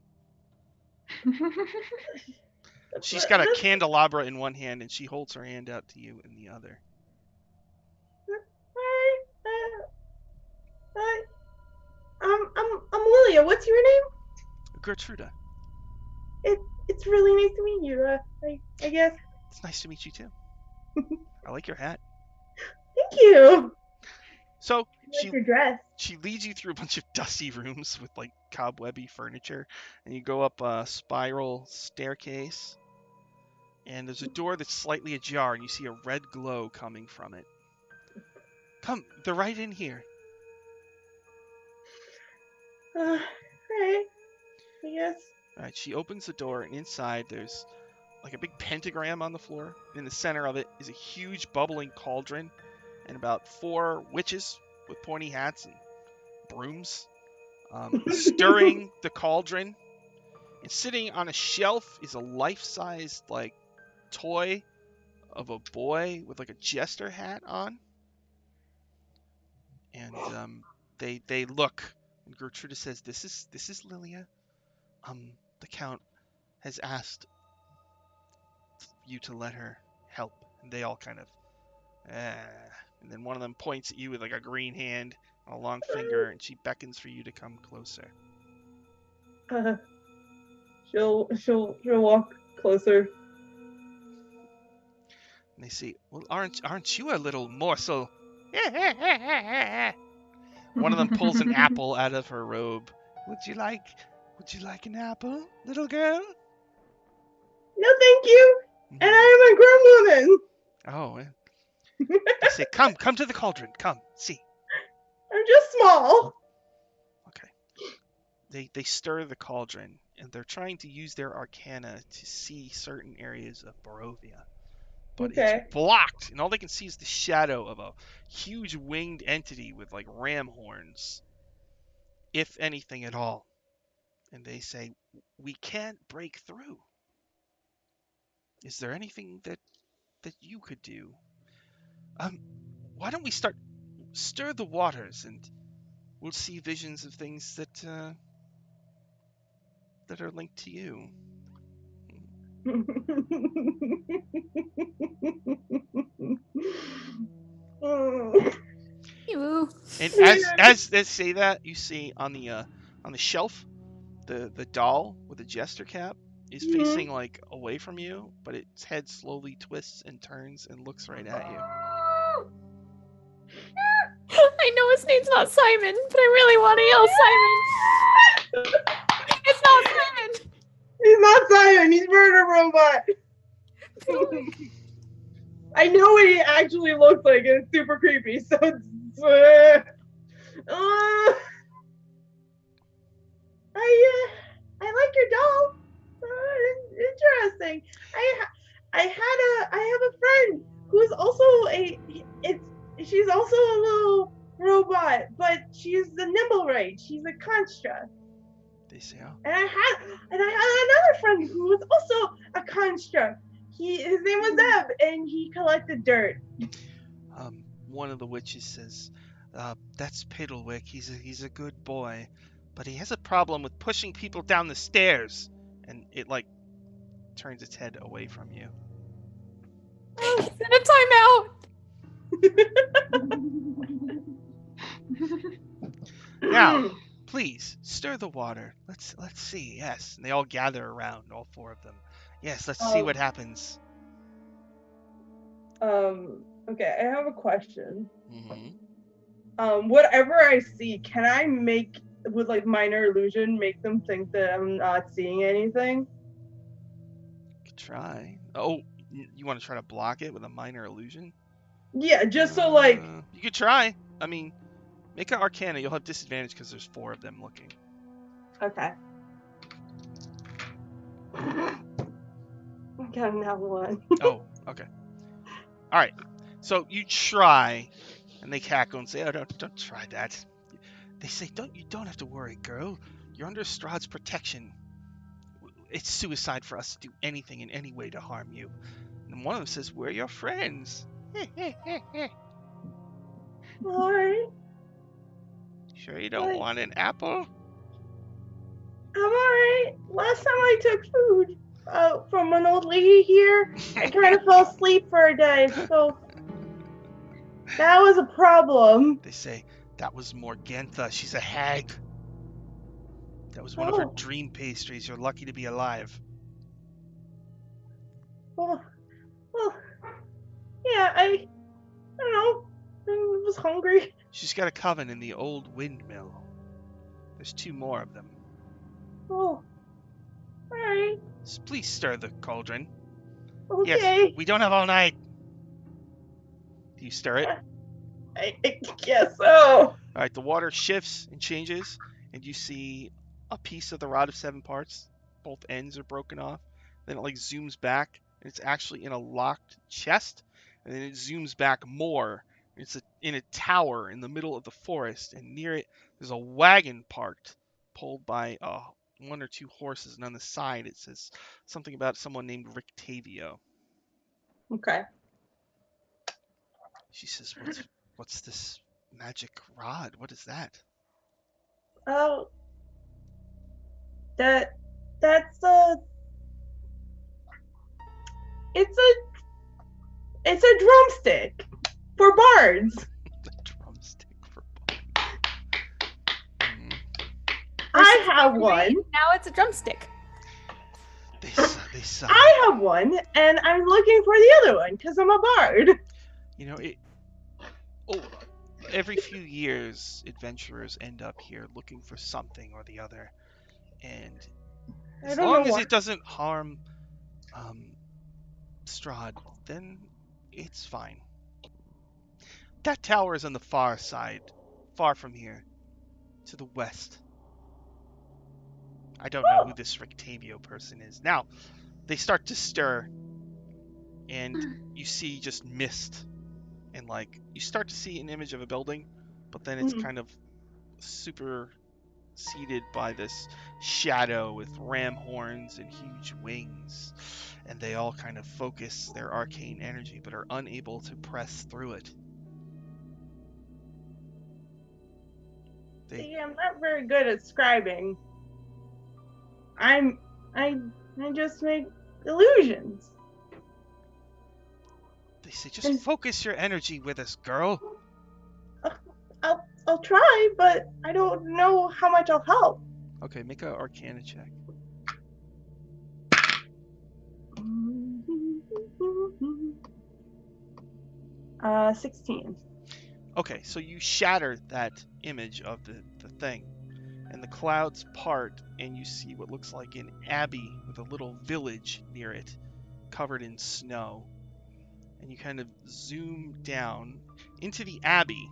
She's got a candelabra in one hand, and she holds her hand out to you in the other. I'm Lilia. What's your name? Gertruda. It's really nice to meet you. I guess. It's nice to meet you too. I like your hat. Thank you. So your dress. She leads you through a bunch of dusty rooms with like cobwebby furniture, and you go up a spiral staircase, and there's a door that's slightly ajar, and you see a red glow coming from it. Come, they're right in here. Right. I guess. Alright, she opens the door, and inside there's like a big pentagram on the floor. In the center of it is a huge bubbling cauldron and about 4 witches with pointy hats and brooms stirring the cauldron. And sitting on a shelf is a life-sized like toy of a boy with like a jester hat on. And they look, and Gertruda says, "This is Lilia. The Count has asked you to let her help." And they all kind of, and then one of them points at you with like a green hand and a long finger, and she beckons for you to come closer. She'll walk closer. And they say, "Well, aren't you a little morsel?" One of them pulls an apple out of her robe. Would you like an apple, little girl? No, thank you. And I am a grown woman. Oh, they say, come to the cauldron. Come, see. I'm just small. Okay. They stir the cauldron, and they're trying to use their arcana to see certain areas of Barovia. But it's blocked, and all they can see is the shadow of a huge winged entity with like ram horns, if anything at all. And they say, we can't break through. Is there anything that you could do? Why don't we stir the waters, and we'll see visions of things that are linked to you. And as they say that, you see on the shelf, the doll with the jester cap is facing like away from you, but its head slowly twists and turns and looks right at you. I know his name's not Simon, but I really want to yell Simon. It's not Simon. He's not Simon. He's Murder Robot. I know what he actually looks like, and it's super creepy. So it's. I like your doll. Interesting. I have a friend who's also she's also a little robot, but she's the nimble right. She's a construct. They say, oh. And I had another friend who was also a construct. His name was Zeb, and he collected dirt. One of the witches says, "That's Piddlewick. He's a good boy, but he has a problem with pushing people down the stairs." And it like turns its head away from you. Send a timeout. Now, please stir the water. Let's see. Yes, and they all gather around, all 4 of them. Yes, let's see what happens. Okay, I have a question. Mm-hmm. Whatever I see, can I make, with like minor illusion, make them think that I'm not seeing anything? You could try. Oh, you want to try to block it with a minor illusion? Yeah, just so like... You could try. I mean, make an arcana. You'll have disadvantage because there's 4 of them looking. Okay. I got another one. Oh, okay. All right. So you try, and they cackle and say, "Oh, don't try that." They say, You don't have to worry, girl. You're under Strahd's protection. It's suicide for us to do anything in any way to harm you." And one of them says, "We're your friends." Alright. Sure you don't want an apple? I'm alright. Last time I took food from an old lady here, I kind of fell asleep for a day, so that was a problem. They say, "That was Morgantha. She's a hag. That was one of her dream pastries. You're lucky to be alive." Well, yeah, I don't know. I was hungry. She's got a coven in the old windmill. There's 2 more of them. Oh, alright. Please stir the cauldron. Okay. Yes, we don't have all night. Do you stir it? I guess so. Alright, the water shifts and changes, and you see a piece of the rod of 7 parts. Both ends are broken off. then it like zooms back, and it's actually in a locked chest, and then it zooms back more. It's in a tower in the middle of the forest, and near it there's a wagon parked, pulled by 1 or 2 horses, and on the side it says something about someone named Rictavio. Okay. She says, "What's this magic rod? What is that?" Oh, that's a. It's a drumstick for bards. A drumstick for bards. I have one. Now it's a drumstick. They sigh. I have one, and I'm looking for the other one because I'm a bard. You know, every few years, adventurers end up here looking for something or the other, and as long as it doesn't harm Strahd, then it's fine. That tower is on the far side, far from here, to the west. I don't know who this Rictavio person is. Now, they start to stir, and you see just mist, and like you start to see an image of a building, but then it's kind of superseded by this shadow with ram horns and huge wings, and they all kind of focus their arcane energy but are unable to press through it. See, I'm not very good at scribing. I just make illusions. They say, just focus your energy with us, girl. I'll try, but I don't know how much I'll help. Okay, make an Arcana check. 16. Okay, so you shatter that image of the thing, and the clouds part, and you see what looks like an abbey with a little village near it, covered in snow. And you kind of zoom down into the abbey.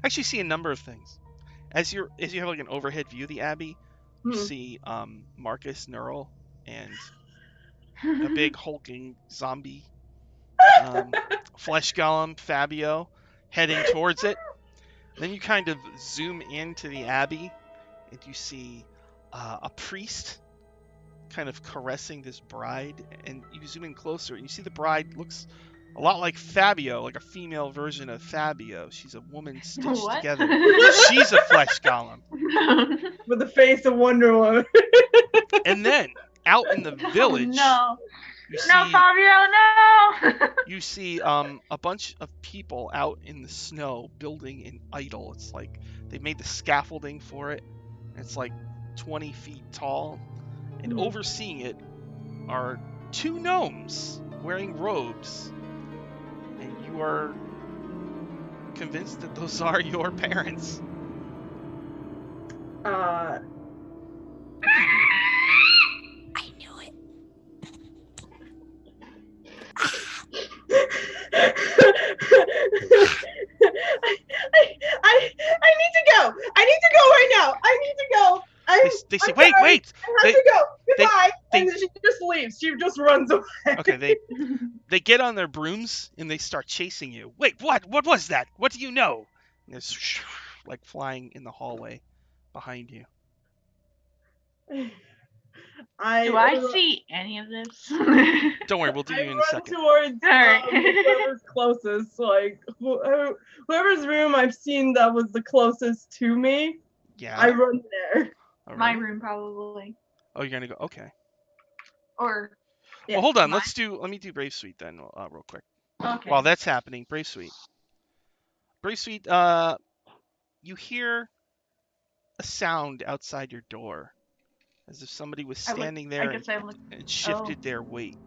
Actually, see a number of things. As you have like an overhead view of the abbey, you see Marcus Neural and a big hulking zombie flesh golem Fabio heading towards it. Then you kind of zoom into the abbey, and you see a priest kind of caressing this bride, and you zoom in closer, and you see the bride looks a lot like Fabio, like a female version of Fabio. She's a woman stitched together. She's a flesh golem. With the face of Wonder Woman. And then, out in the village... Oh, no. You see, no, Fabio, no! You see a bunch of people out in the snow building an idol. It's like they made the scaffolding for it. And it's like 20 feet tall. And overseeing it are 2 gnomes wearing robes. And you are convinced that those are your parents. I knew it. I need to go. I need to go right now. I need to go. They say, wait. I have to go. Goodbye. And then she just leaves. She just runs away. Okay, they get on their brooms and they start chasing you. Wait, what? What was that? What do you know? And there's like flying in the hallway behind you. Do I see any of this? Don't worry, we'll do you in a second. I run towards whoever's closest. Like whoever's room I've seen that was the closest to me. Yeah. I run there. Right. My room, probably. Oh, you're gonna go. Okay. Or. Well, hold on. Let me do Brave Suite then, real quick. Okay. While that's happening, Brave Suite. Brave Suite. You hear a sound outside your door, as if somebody was standing there and shifted their weight.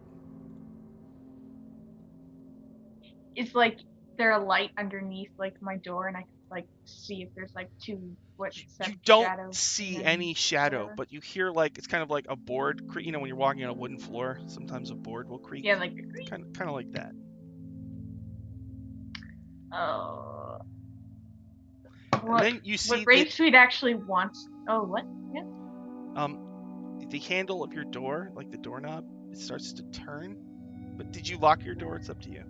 It's like there a light underneath like my door, and I can like see if there's like 2 You don't see any shadow, but you hear like it's kind of like a board. You know, when you're walking on a wooden floor, sometimes a board will creak. Yeah, like kind of like that. Oh. And then you see what Brave Suite actually wants. Oh, what? Yeah. the handle of your door, like the doorknob, it starts to turn. But did you lock your door? It's up to you.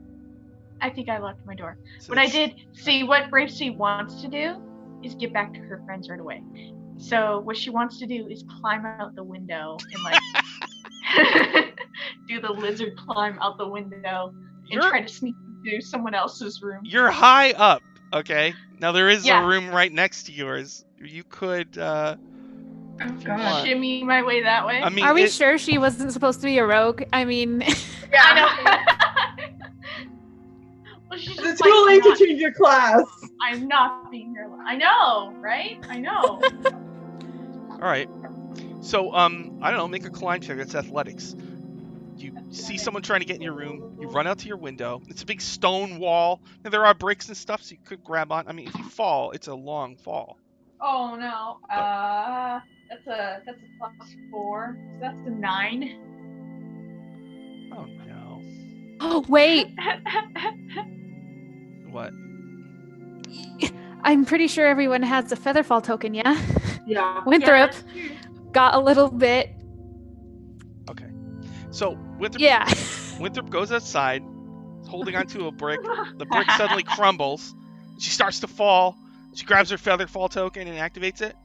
I think I locked my door. So But I did see what Brave Sea wants to do is get back to her friends right away. So what she wants to do is climb out the window and like do the lizard climb out the window and try to sneak into someone else's room. You're high up, okay? Now there is Yeah. a room right next to yours. You could shimmy my way that way. I mean, are we sure she wasn't supposed to be a rogue? I mean, yeah, I know. Well, she's just it's too late to change your class. I'm not being here. I know, right? I know. All right. So, I don't know, make a climb check. That's athletics. You see someone trying to get in your room. You run out to your window. It's a big stone wall. Now, there are bricks and stuff, so you could grab on. I mean, if you fall, it's a long fall. Oh no. That's a +4. So that's a 9. Oh no. oh wait, What? I'm pretty sure everyone has a featherfall token, yeah? Yeah. Winthrop got a little bit. Okay. So Winthrop. Yeah. Winthrop goes outside, holding onto a brick. The brick suddenly crumbles. She starts to fall. She grabs her featherfall token and activates it.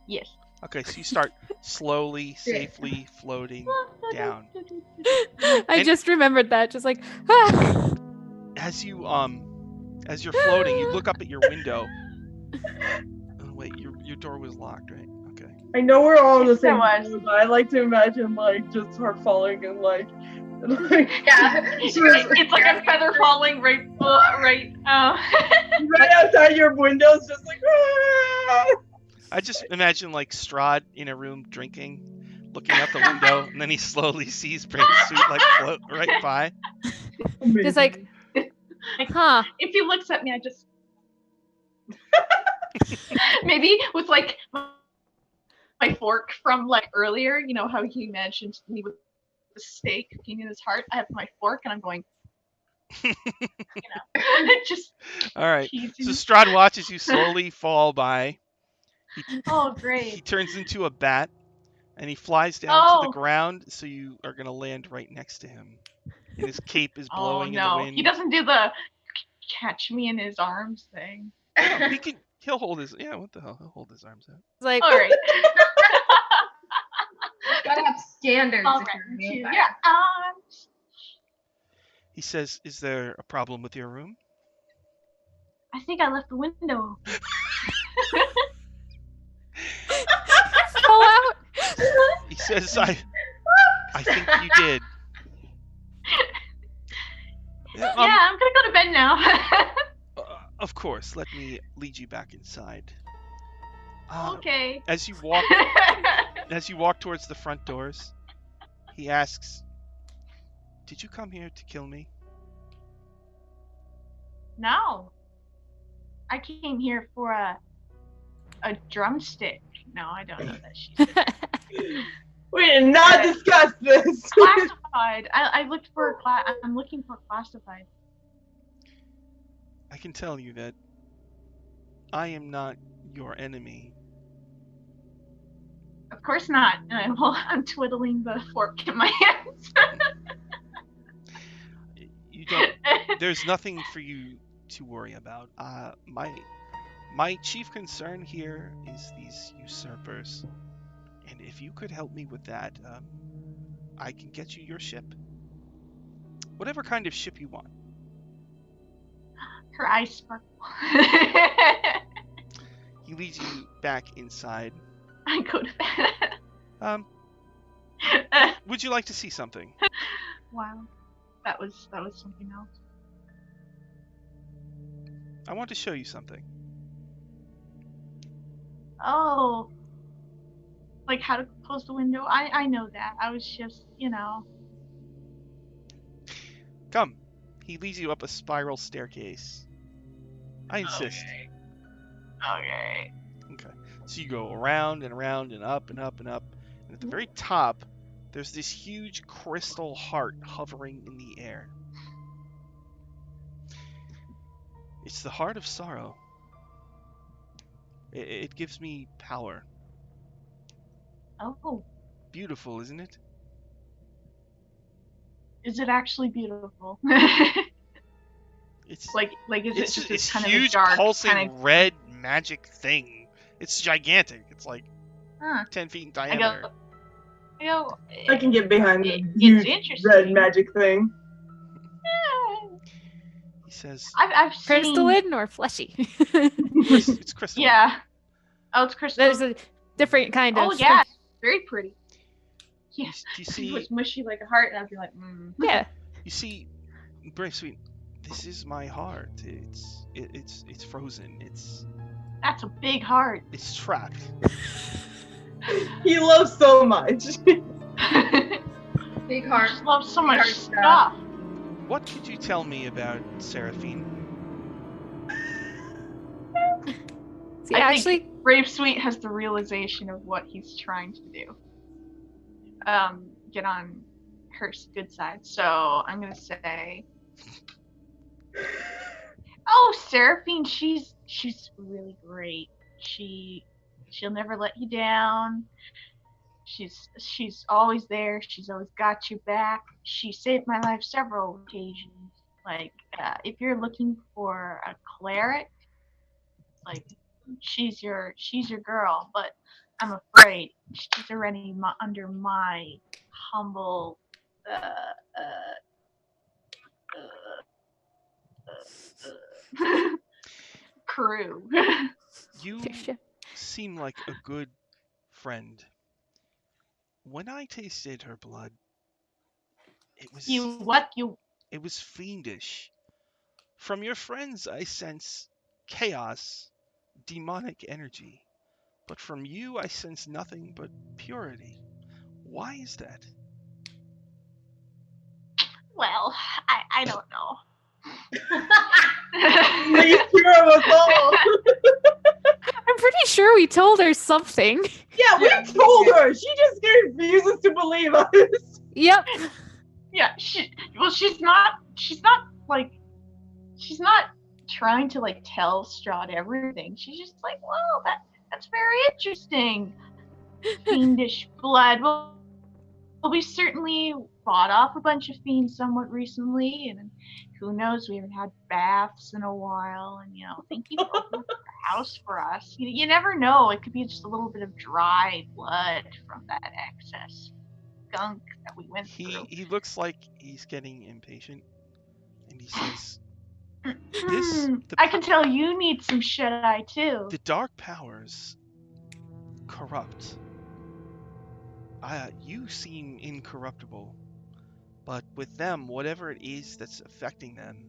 Yes. Okay, so you start slowly, safely floating down. I just remembered that. Just like, ah. As you're floating, you look up at your window. Oh, wait, your door was locked, right? Okay. I know we're all in the same was. room, but I like to imagine like just her falling and like Yeah. It's like a feather falling right right outside your windows, just like. Ah! I just imagine like Strahd in a room drinking, looking out the window, and then he slowly sees Brave's suit like float right by. Just like, huh. If he looks at me, I just maybe with like my fork from like earlier, you know how he mentioned me with the steak cooking in his heart. I have my fork and I'm going, just. All right. teasing. So Strahd watches you slowly fall by. Oh, great. He turns into a bat, and he flies down to the ground, so you are going to land right next to him. And his cape is blowing in the wind. He doesn't do the catch me in his arms thing. No, he'll hold his, what the hell, he'll hold his arms out. It's like, All right. Gotta have standards. All if right. you're a vampire. Yeah. He says, is there a problem with your room? I think I left the window open. fall out. He says, I think you did. Yeah, I'm gonna go to bed now. Of course, let me lead you back inside. Okay. As you walk towards the front doors, he asks, did you come here to kill me? No. I came here for a drumstick. No, I don't know that she's We did not discuss this. classified. I looked for I'm looking for classified. I can tell you that I am not your enemy. Of course not. And I'm twiddling the fork in my hands. You don't. There's nothing for you to worry about. My chief concern here is these usurpers, and if you could help me with that, I can get you your ship. Whatever kind of ship you want. Her eyes sparkle. He leads you back inside. I go to bed. Would you like to see something? Wow, that was something else. I want to show you something. Oh, like how to close the window? I know that. I was just, Come. He leads you up a spiral staircase. I insist. Okay. Okay. So you go around and around and up and up and up. And at the very top, there's this huge crystal heart hovering in the air. It's the heart of sorrow. It gives me power. Oh. beautiful, isn't it? Is it actually beautiful? It's like is it's it just this this kind huge of a dark pulsing kind of... red magic thing. It's gigantic. It's like Huh. 10 feet in I diameter. go, I can get behind the it's huge interesting. red magic thing. He says, I've seen... Crystalline or fleshy? it's crystal. Yeah. Oh, it's crystal. There's a different kind of. Oh yeah, it's very pretty. Yeah. You If it see, was mushy like a heart, and I'd be like, Yeah. you see, Brave Sweet. This is my heart. It's frozen. That's a big heart. It's trapped. He loves so much. Big heart. Just love so much Heart stuff. What could you tell me about Seraphine? See, I actually, think Brave Sweet has the realization of what he's trying to do. Get on her good side. So I'm gonna say, oh, Seraphine, she's really great. She'll never let you down. She's always there. She's always got your back. She saved my life several occasions. Like, if you're looking for a cleric, like, she's your girl. But I'm afraid she's already under my humble crew. You seem like a good friend. When I tasted her blood, it was It was fiendish. From your friends, I sense chaos, demonic energy. But from you, I sense nothing but purity. Why is that? Well, I don't know. Least pure of us all. I'm pretty sure we told her something. Yeah, we told her. She just refuses to believe us. Yep. Yeah, she's not trying to like tell Strahd everything. She's just like, well, that's very interesting. Fiendish blood. Well, we certainly fought off a bunch of fiends somewhat recently, and who knows, we haven't had baths in a while, and thank you for opening the house for us. You never know, it could be just a little bit of dry blood from that excess gunk that we went through. He looks like he's getting impatient, and he says, I can tell you need some shut-eye too. The dark powers corrupt. You seem incorruptible, but with them, whatever it is that's affecting them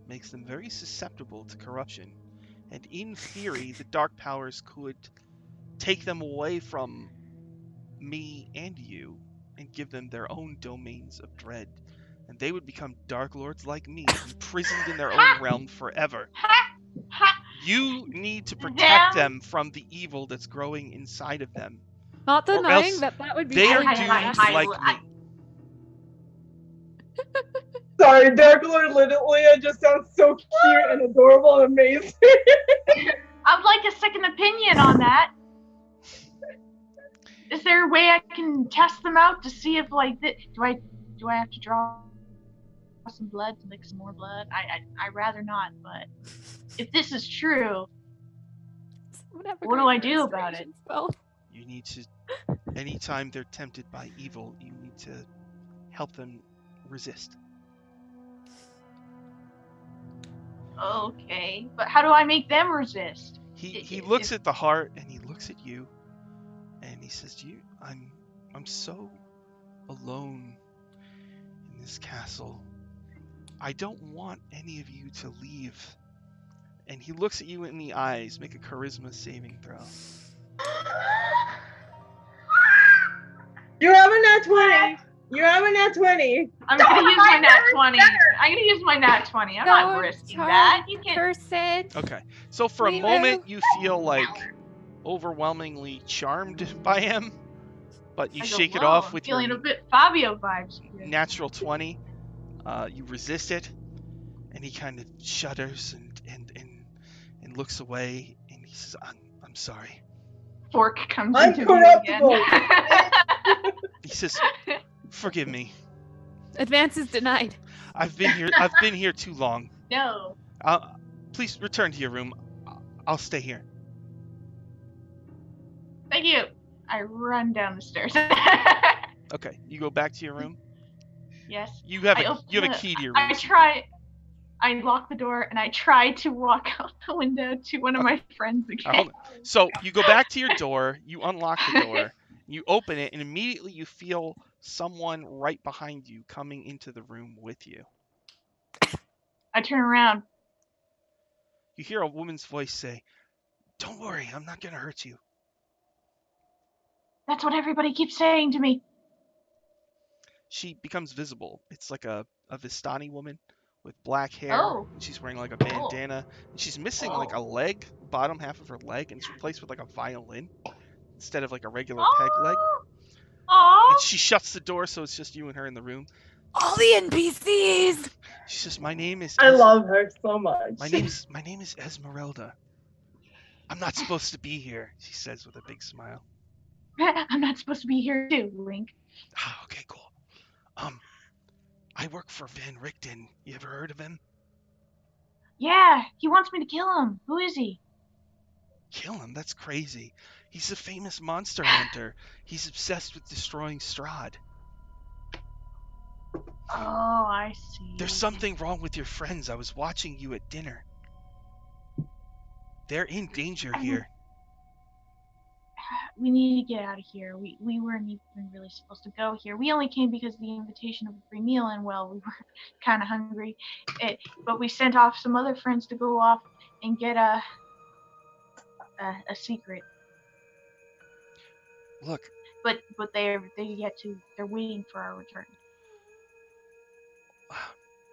makes them very susceptible to corruption. And in theory, the dark powers could take them away from me and you and give them their own domains of dread. And they would become Dark Lords like me, imprisoned in their own realm forever. You need to protect them from the evil that's growing inside of them. Not denying that would be they really are doomed like me. Sorry, Dark Lord Lilia just sounds so cute and adorable and amazing. I'd like a second opinion on that. Is there a way I can test them out to see if, like, do I have to draw some blood to make some more blood? I'd rather not, but if this is true, what do I do about it? You need to, anytime they're tempted by evil, you need to help them resist. Okay, but how do I make them resist? He looks at the heart and he looks at you, and he says, I'm so alone in this castle. I don't want any of you to leave. And he looks at you in the eyes. Make a charisma saving throw. You have a nat 20. You have a nat 20. I'm gonna use my nat 20. I'm gonna use my nat 20. I'm not risking that. You can't curse it. Okay. So for a moment you feel like overwhelmingly charmed by him, but you shake it off with feeling your a bit Fabio vibes. natural 20. You resist it, and he kind of shudders and looks away, and he says, I'm sorry. fork comes I'm into view corruptible. again. He says, "Forgive me. Advance is denied. I've been here too long. No. Please return to your room. I'll stay here." Thank you. I run down the stairs. Okay, you go back to your room. Yes. You have a key to your room. I lock the door and I try to walk out the window to one of my friends again. So you go back to your door, you unlock the door, you open it, and immediately you feel someone right behind you coming into the room with you. I turn around. You hear a woman's voice say, "Don't worry, I'm not going to hurt you." That's what everybody keeps saying to me. She becomes visible. It's like a Vistani woman with black hair. Oh. And she's wearing like a bandana. And she's missing like a leg, bottom half of her leg, and it's replaced with like a violin instead of like a regular peg leg. Aww. And she shuts the door, so it's just you and her in the room. All the NPCs. She says, "My name is." I love her so much. My name is Esmeralda. I'm not supposed to be here," she says with a big smile. I'm not supposed to be here too, Wink. Ah, okay, cool. I work for Van Richten. You ever heard of him? Yeah, he wants me to kill him. Who is he? Kill him? That's crazy. He's a famous monster hunter. He's obsessed with destroying Strahd. Oh, I see. There's something wrong with your friends. I was watching you at dinner. They're in danger here. We need to get out of here. We weren't even really supposed to go here. We only came because of the invitation of a free meal, and well, we were kind of hungry. But we sent off some other friends to go off and get a secret. Look. But they're waiting for our return.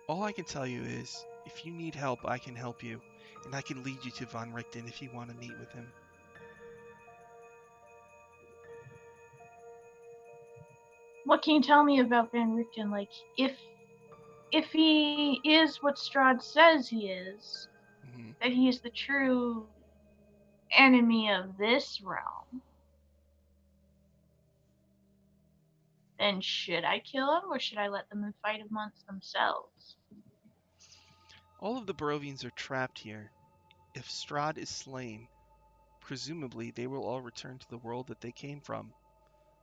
All I can tell you is, if you need help, I can help you, and I can lead you to Von Richten if you want to meet with him. What can you tell me about Van Richten? Like, if he is what Strahd says he is, that he is the true enemy of this realm, then should I kill him, or should I let them fight amongst themselves? All of the Barovians are trapped here. If Strahd is slain, presumably they will all return to the world that they came from.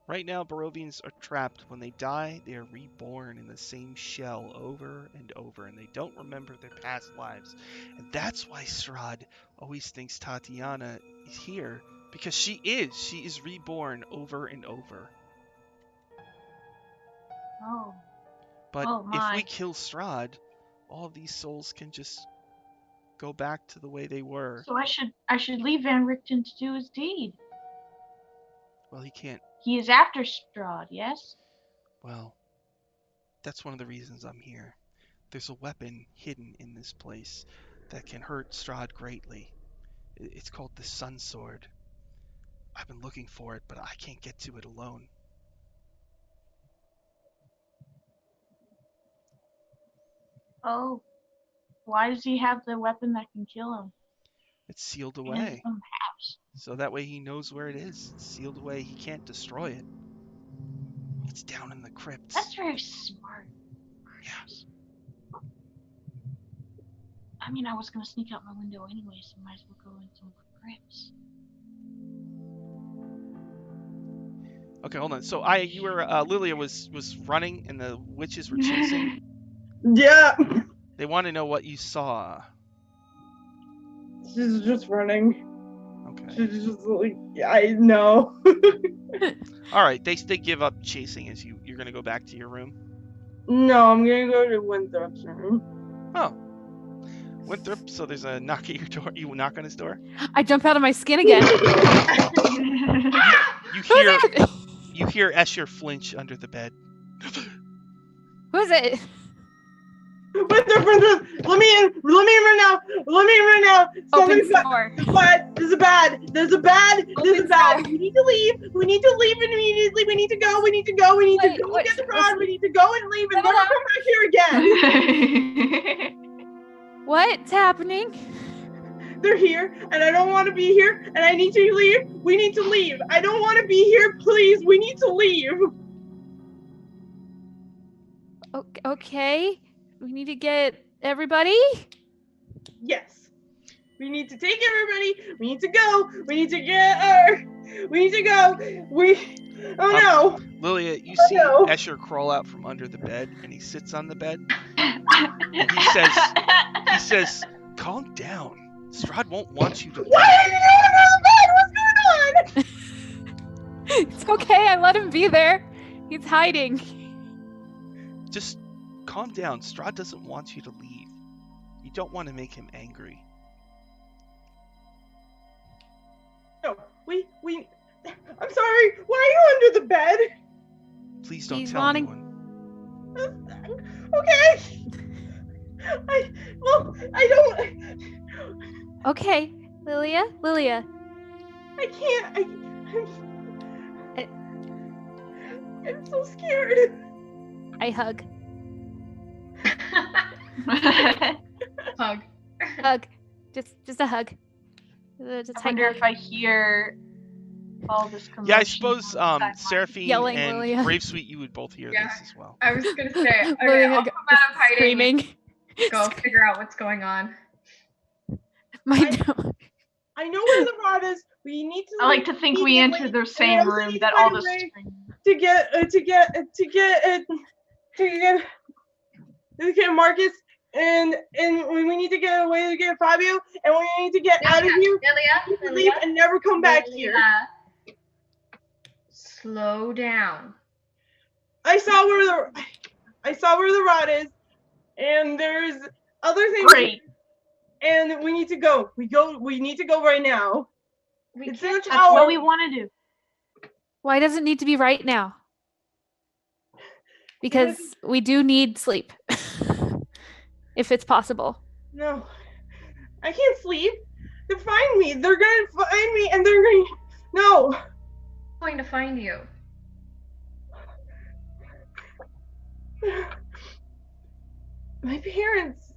Right now, Barovians are trapped. When they die, they are reborn in the same shell over and over, and they don't remember their past lives. And that's why Strahd always thinks Tatiana is here, because she is. She is reborn over and over. Oh. But if we kill Strahd, all of these souls can just go back to the way they were. So I should leave Van Richten to do his deed. Well, he can't. He is after Strahd, yes? Well, that's one of the reasons I'm here. There's a weapon hidden in this place that can hurt Strahd greatly. It's called the Sun Sword. I've been looking for it, but I can't get to it alone. Oh. Why does he have the weapon that can kill him? It's sealed away. In his own house. So that way he knows where it is. It's sealed away. He can't destroy it. It's down in the crypts. That's very smart. Yes. I mean, I was gonna sneak out my window anyway, so might as well go in some crypts. Okay, hold on. So you were Lilia was running, and the witches were chasing. Yeah. They want to know what you saw. She's just running. Okay. She's just like, yeah, I know. All right, they give up chasing as you're gonna go back to your room. No, I'm gonna go to Winthrop's room. Oh, Winthrop. So there's a knock at your door. You knock on his door. I jump out of my skin again. You hear Escher flinch under the bed. Who is it? Winthrop, let me in right now. Open door. There's a bad. We need to leave immediately. We need to go. We need to go get the rod. We need to go and leave and never come back here again. What's happening? they're here, and I don't want to be here, and I need to leave. We need to leave. I don't want to be here. Please, we need to leave. Okay. We need to get everybody? Yes. We need to take everybody. We need to go. We need to get her. We need to go. Oh no. Lilia, you see no. Escher crawl out from under the bed, and he sits on the bed. And he says, calm down. Strahd won't want you to leave. Why are you on the bed? What's going on? It's okay, I let him be there. He's hiding. Just calm down. Strahd doesn't want you to leave. You don't want to make him angry. No, I'm sorry. Why are you under the bed? Please don't He's tell wanting- anyone. Okay. I don't. Okay, Lilia. I can't. I'm so scared. I hug. Hug. Hug. Just a hug. Just I tight wonder hug. if I hear all this commotion. Yeah, I suppose on the sideline. Seraphine Yelling, and Lilia. Brave Sweet, you would both hear Yeah. this as well. I was gonna say, okay, Lilia I'll come out of hiding screaming. and go figure out what's going on. My I- dog. I know where the rod is. We need to. I like to think we entered the same room that all this. To get Marcus and we need to get away to get Fabio, and we need to get out of here. Lilia, Leave and never come back here. Slow down. I saw where the rod is, and there's other things. Great. And we need to go. We need to go right now. We It's in can't the just- That's what tower. we want to do. Why does it need to be right now? Because we do need sleep. If it's possible. No, I can't sleep. They'll find me. They're gonna find me, and they're gonna. No. going to find you. My parents.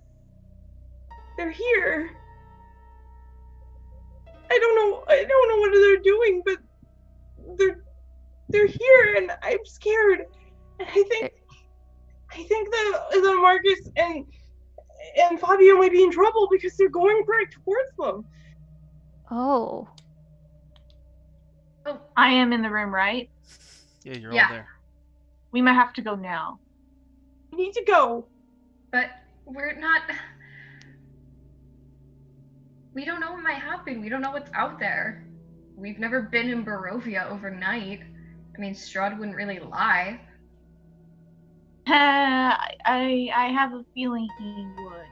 They're here. I don't know what they're doing, but they're here, and I'm scared. And I think the Marcus and Fabio might be in trouble because they're going right towards them. Oh. I am in the room, right? Yeah, you're Yeah. all there. We might have to go now. We need to go. But we're not. We don't know what might happen. We don't know what's out there. We've never been in Barovia overnight. I mean, Strahd wouldn't really lie. I have a feeling he would.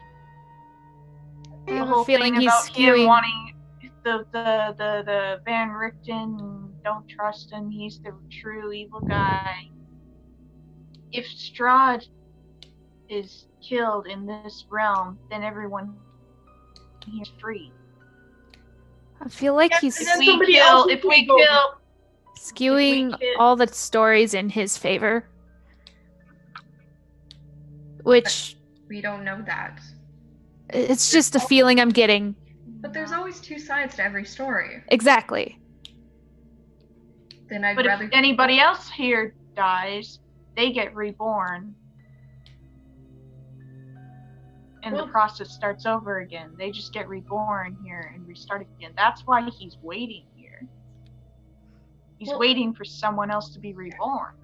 I The have whole a feeling thing he's about him skewing. wanting the Van Richten, don't trust him, he's the true evil guy. If Strahd is killed in this realm, then everyone here is free. I feel like Yeah, he's and then If somebody we else kill, will go. skewing kill- all the stories in his favor. Which, We don't know that. it's just a feeling I'm getting. But there's always two sides to every story. Exactly. Then I'd But rather. if anybody else here dies, they get reborn. And Well- the process starts over again. They just get reborn here and restart again. That's why he's waiting here. He's Well- waiting for someone else to be reborn.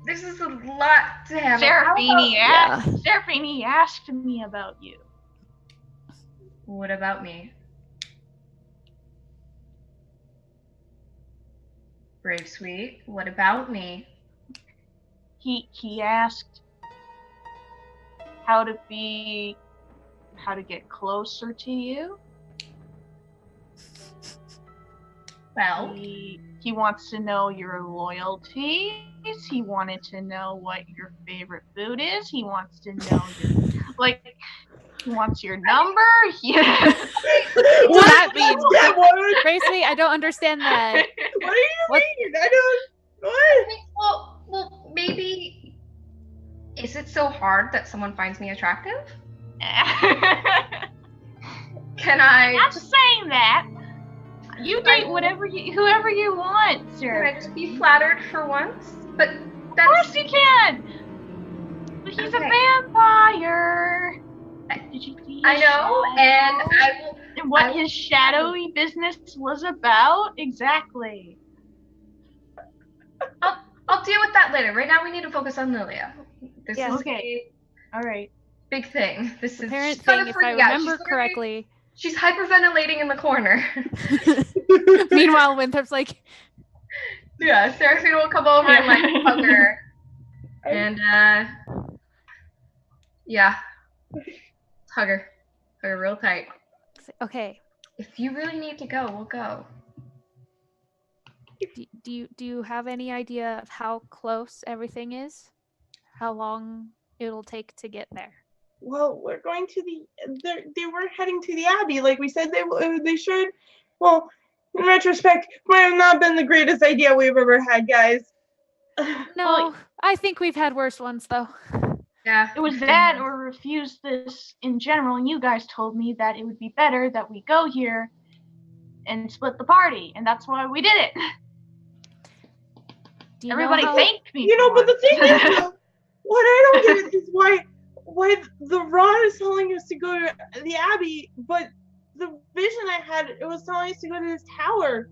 This is a lot to have. Seraphine Yeah. Seraphine asked me about you. What about me? Brave Sweet, what about me? He asked how to get closer to you. Well, He wants to know your loyalties. He wanted to know what your favorite food is. He wants to know he wants your number. Yeah. What does that mean? Yeah, what? Tracy, I don't understand that. What do you What? mean? I don't. What? well, maybe. Is it so hard that someone finds me attractive? Can I? Not saying that. You date whoever you want, sir. Can I just be flattered for once? But Of course you can. But he's a vampire. Did you see? I know, and I will. And what his shadowy business was about? Exactly. I'll deal with that later. Right now, we need to focus on Lilia. This is okay. All right. Big thing. This The is parent thing, if I remember correctly. She's hyperventilating in the corner. Meanwhile, Winthrop's like, yeah, Seraphine will come over and like hug her, and yeah, hug her real tight. okay. If you really need to go, we'll go. Do you have any idea of how close everything is? How long it'll take to get there? Well, we're going to they were heading to the Abbey, like we said they should. Well, in retrospect, might have not been the greatest idea we've ever had, guys. No, I think we've had worse ones, though. Yeah. It was that or refuse this in general, and you guys told me that it would be better that we go here and split the party, and that's why we did it. Everybody thanked me. But the thing is, what I don't get is why the rod is telling us to go to the Abbey, but the vision I had, it was telling us to go to this tower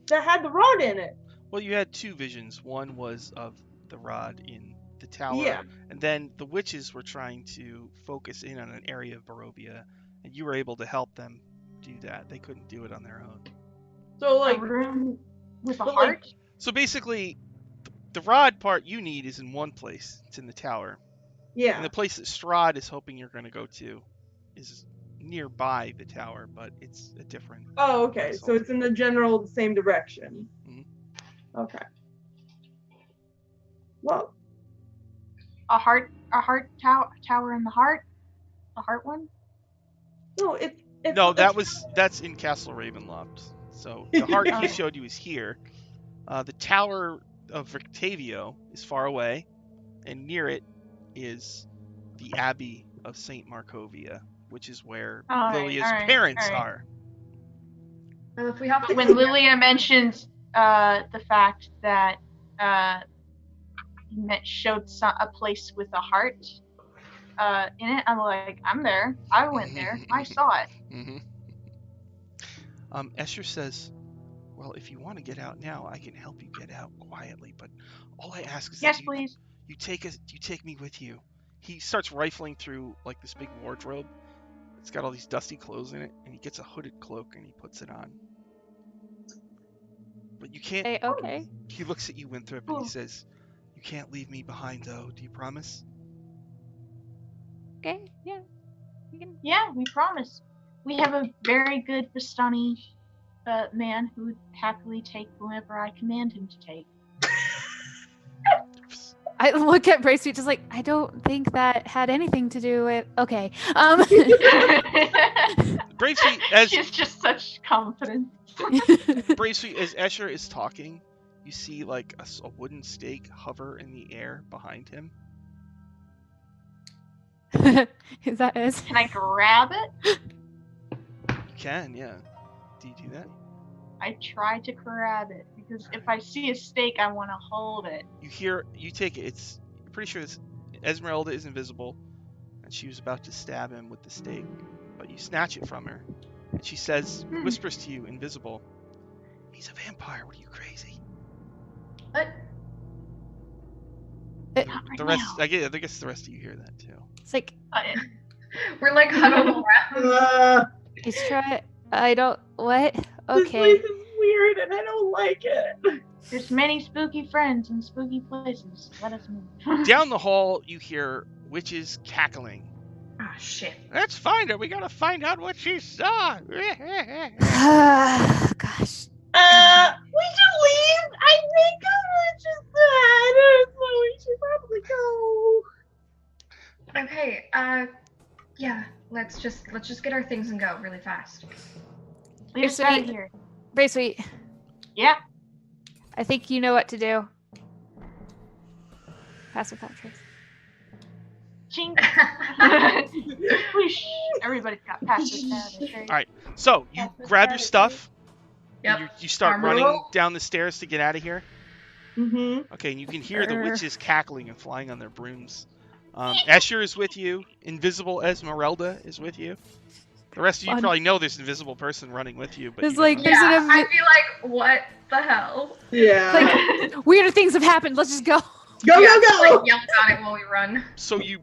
that had the rod in it. Well, you had two visions. One was of the rod in the tower, yeah, and then the witches were trying to focus in on an area of Barovia, and you were able to help them do that. They couldn't do it on their own. So like a room with a heart. So basically, the rod part you need is in one place. It's in the tower. Yeah. And the place that Strahd is hoping you're going to go to is nearby the tower, but it's a different. Oh, okay. vessel. So it's in the general same direction. Mm-hmm. Okay. Well, A heart tower in the heart. The heart one. no, that's in Castle Ravenloft. So the heart he showed you is here. The Tower of Victavio is far away, and near it is the Abbey of St. Markovia, which is where Lilia's parents are. Well, if we have to When Lilia mentioned the fact that showed a place with a heart in it, I'm like, I'm there. I went there. I saw it. Mm-hmm. Escher says, well, if you want to get out now, I can help you get out quietly, but all I ask is that please. you take me with you. He starts rifling through like this big wardrobe. It's got all these dusty clothes in it, and he gets a hooded cloak and he puts it on. But you can't. Hey, okay. He looks at you, Winthrop, and he says, "You can't leave me behind, though. Do you promise?" Okay. Yeah. Yeah, we promise. We have a very good Bastani man who would happily take whoever I command him to take. I look at Bracey just like, I don't think that had anything to do with. Okay. Bracey, as she's just such confidence. Bracey, as Escher is talking, you see like a wooden stake hover in the air behind him. Is that it? Can I grab it? You can, yeah. Do you do that? I try to grab it because if I see a stake, I want to hold it. You take it. You're pretty sure Esmeralda is invisible, and she was about to stab him with the stake, but you snatch it from her, and she says, whispers to you, invisible, "He's a vampire. What are you, crazy?" What? The rest, I guess the rest of you hear that too. It's like we're like huddled around. He's trying. I don't. What? This Okay. place is weird, and I don't like it. There's many spooky friends in spooky places. Let us move. Down the hall, you hear witches cackling. Ah, shit. Let's find her. We gotta find out what she saw. Gosh. We should leave. I think I'm just sad, so we should probably go. Okay. Yeah. Let's just get our things and go really fast. Leave us out of here. Bracey. Yeah. I think you know what to do. Pass without trace. Chink. Whoosh. Everybody's got passive status, right? All right. So you grab your stuff. Yep. And you start Armor running roll. down the stairs to get out of here. Mm-hmm. Okay, and you can hear the Grr. witches cackling and flying on their brooms. Escher is with you. Invisible Esmeralda is with you. The rest of you Fun. probably know this invisible person running with you, but There's you don't like- know. There's Yeah, an I'd be like, what the hell? Yeah. Like, weirder things have happened. Let's just go. go, Yeah, go, just, go! like, yell at it while we run. So you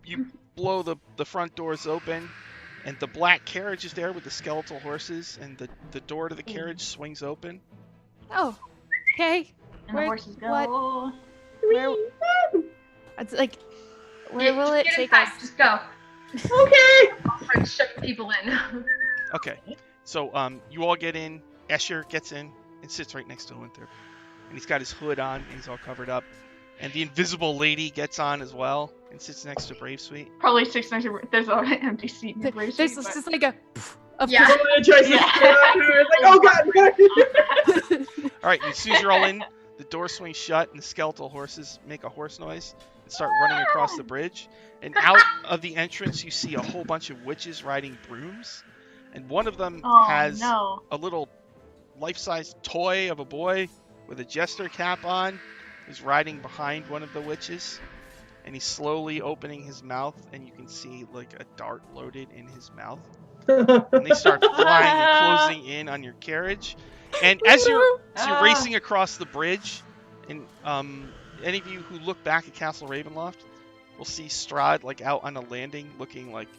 blow the front doors open, and the black carriage is there with the skeletal horses, and the door to the carriage swings open. Oh, okay. And Where- the horses go. what? Where? It's like, where will it Just get take inside, us? Just go. Okay! I'll start shoving people in. Okay, so you all get in. Escher gets in and sits right next to Winthrop, and he's got his hood on, and he's all covered up. And the invisible lady gets on as well and sits next to Brave Sweet. Probably 6 next to there's an empty seat in the Brave There's Suite, but- just like a. Of Yeah. I'm gonna try to Yeah. it's like, oh god! All right, and as soon as you're all in, the door swings shut, and the skeletal horses make a horse noise and start running across the bridge. And out of the entrance, you see a whole bunch of witches riding brooms, and one of them Oh, has no. a little life-size toy of a boy with a jester cap on. He's riding behind one of the witches, and he's slowly opening his mouth, and you can see like a dart loaded in his mouth. And they start flying and closing in on your carriage. And as you're racing across the bridge, and any of you who look back at Castle Ravenloft will see Strahd like out on a landing, looking like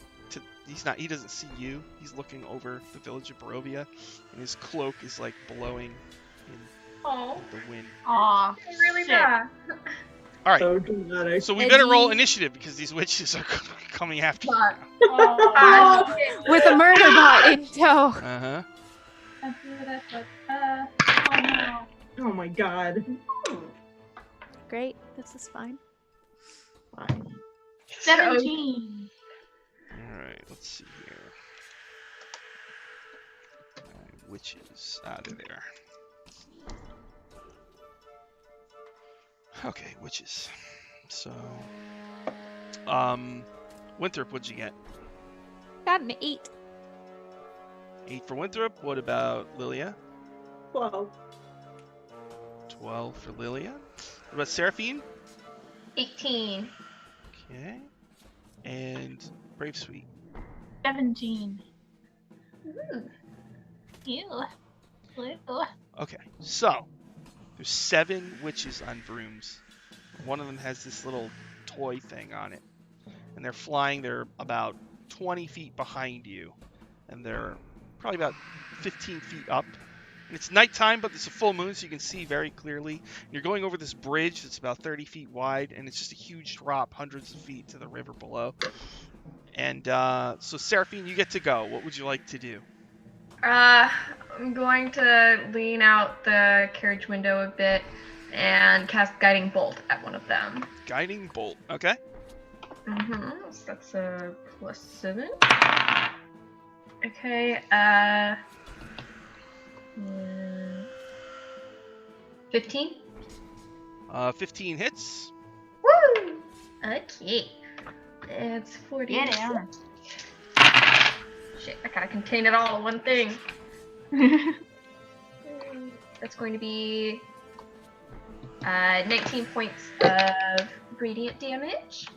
he doesn't see you. He's looking over the village of Barovia, and his cloak is like blowing in Oh, the wind. Aw, really shit. bad. All right, So dramatic. so we better roll Eddie. initiative because these witches are coming after you. But, Oh. with a murder bot in tow. Uh huh. Oh my god. Great. This is fine. 17. All right, let's see here. Witches out of there. Okay, witches. So, Winthrop, what'd you get? Got an 8. 8 for Winthrop. What about Lilia? 12. 12 for Lilia. What about Seraphine? 18. Okay. And Brave Sweet. 17. Ooh. Ew. Ew. Okay, so there's 7 witches on brooms. One of them has this little toy thing on it, and they're flying. They're about 20 feet behind you, and they're probably about 15 feet up. And it's nighttime, but it's a full moon, so you can see very clearly. And you're going over this bridge that's about 30 feet wide, and it's just a huge drop, hundreds of feet to the river below. And so, Seraphine, you get to go. What would you like to do? I'm going to lean out the carriage window a bit and cast Guiding Bolt at one of them. Guiding Bolt. Okay. Mm-hmm. So that's a +7. Okay, 15? 15 hits. Woo! Okay. It's 40. Get down. Shit, I gotta contain it all in one thing. That's going to be 19 points of radiant damage.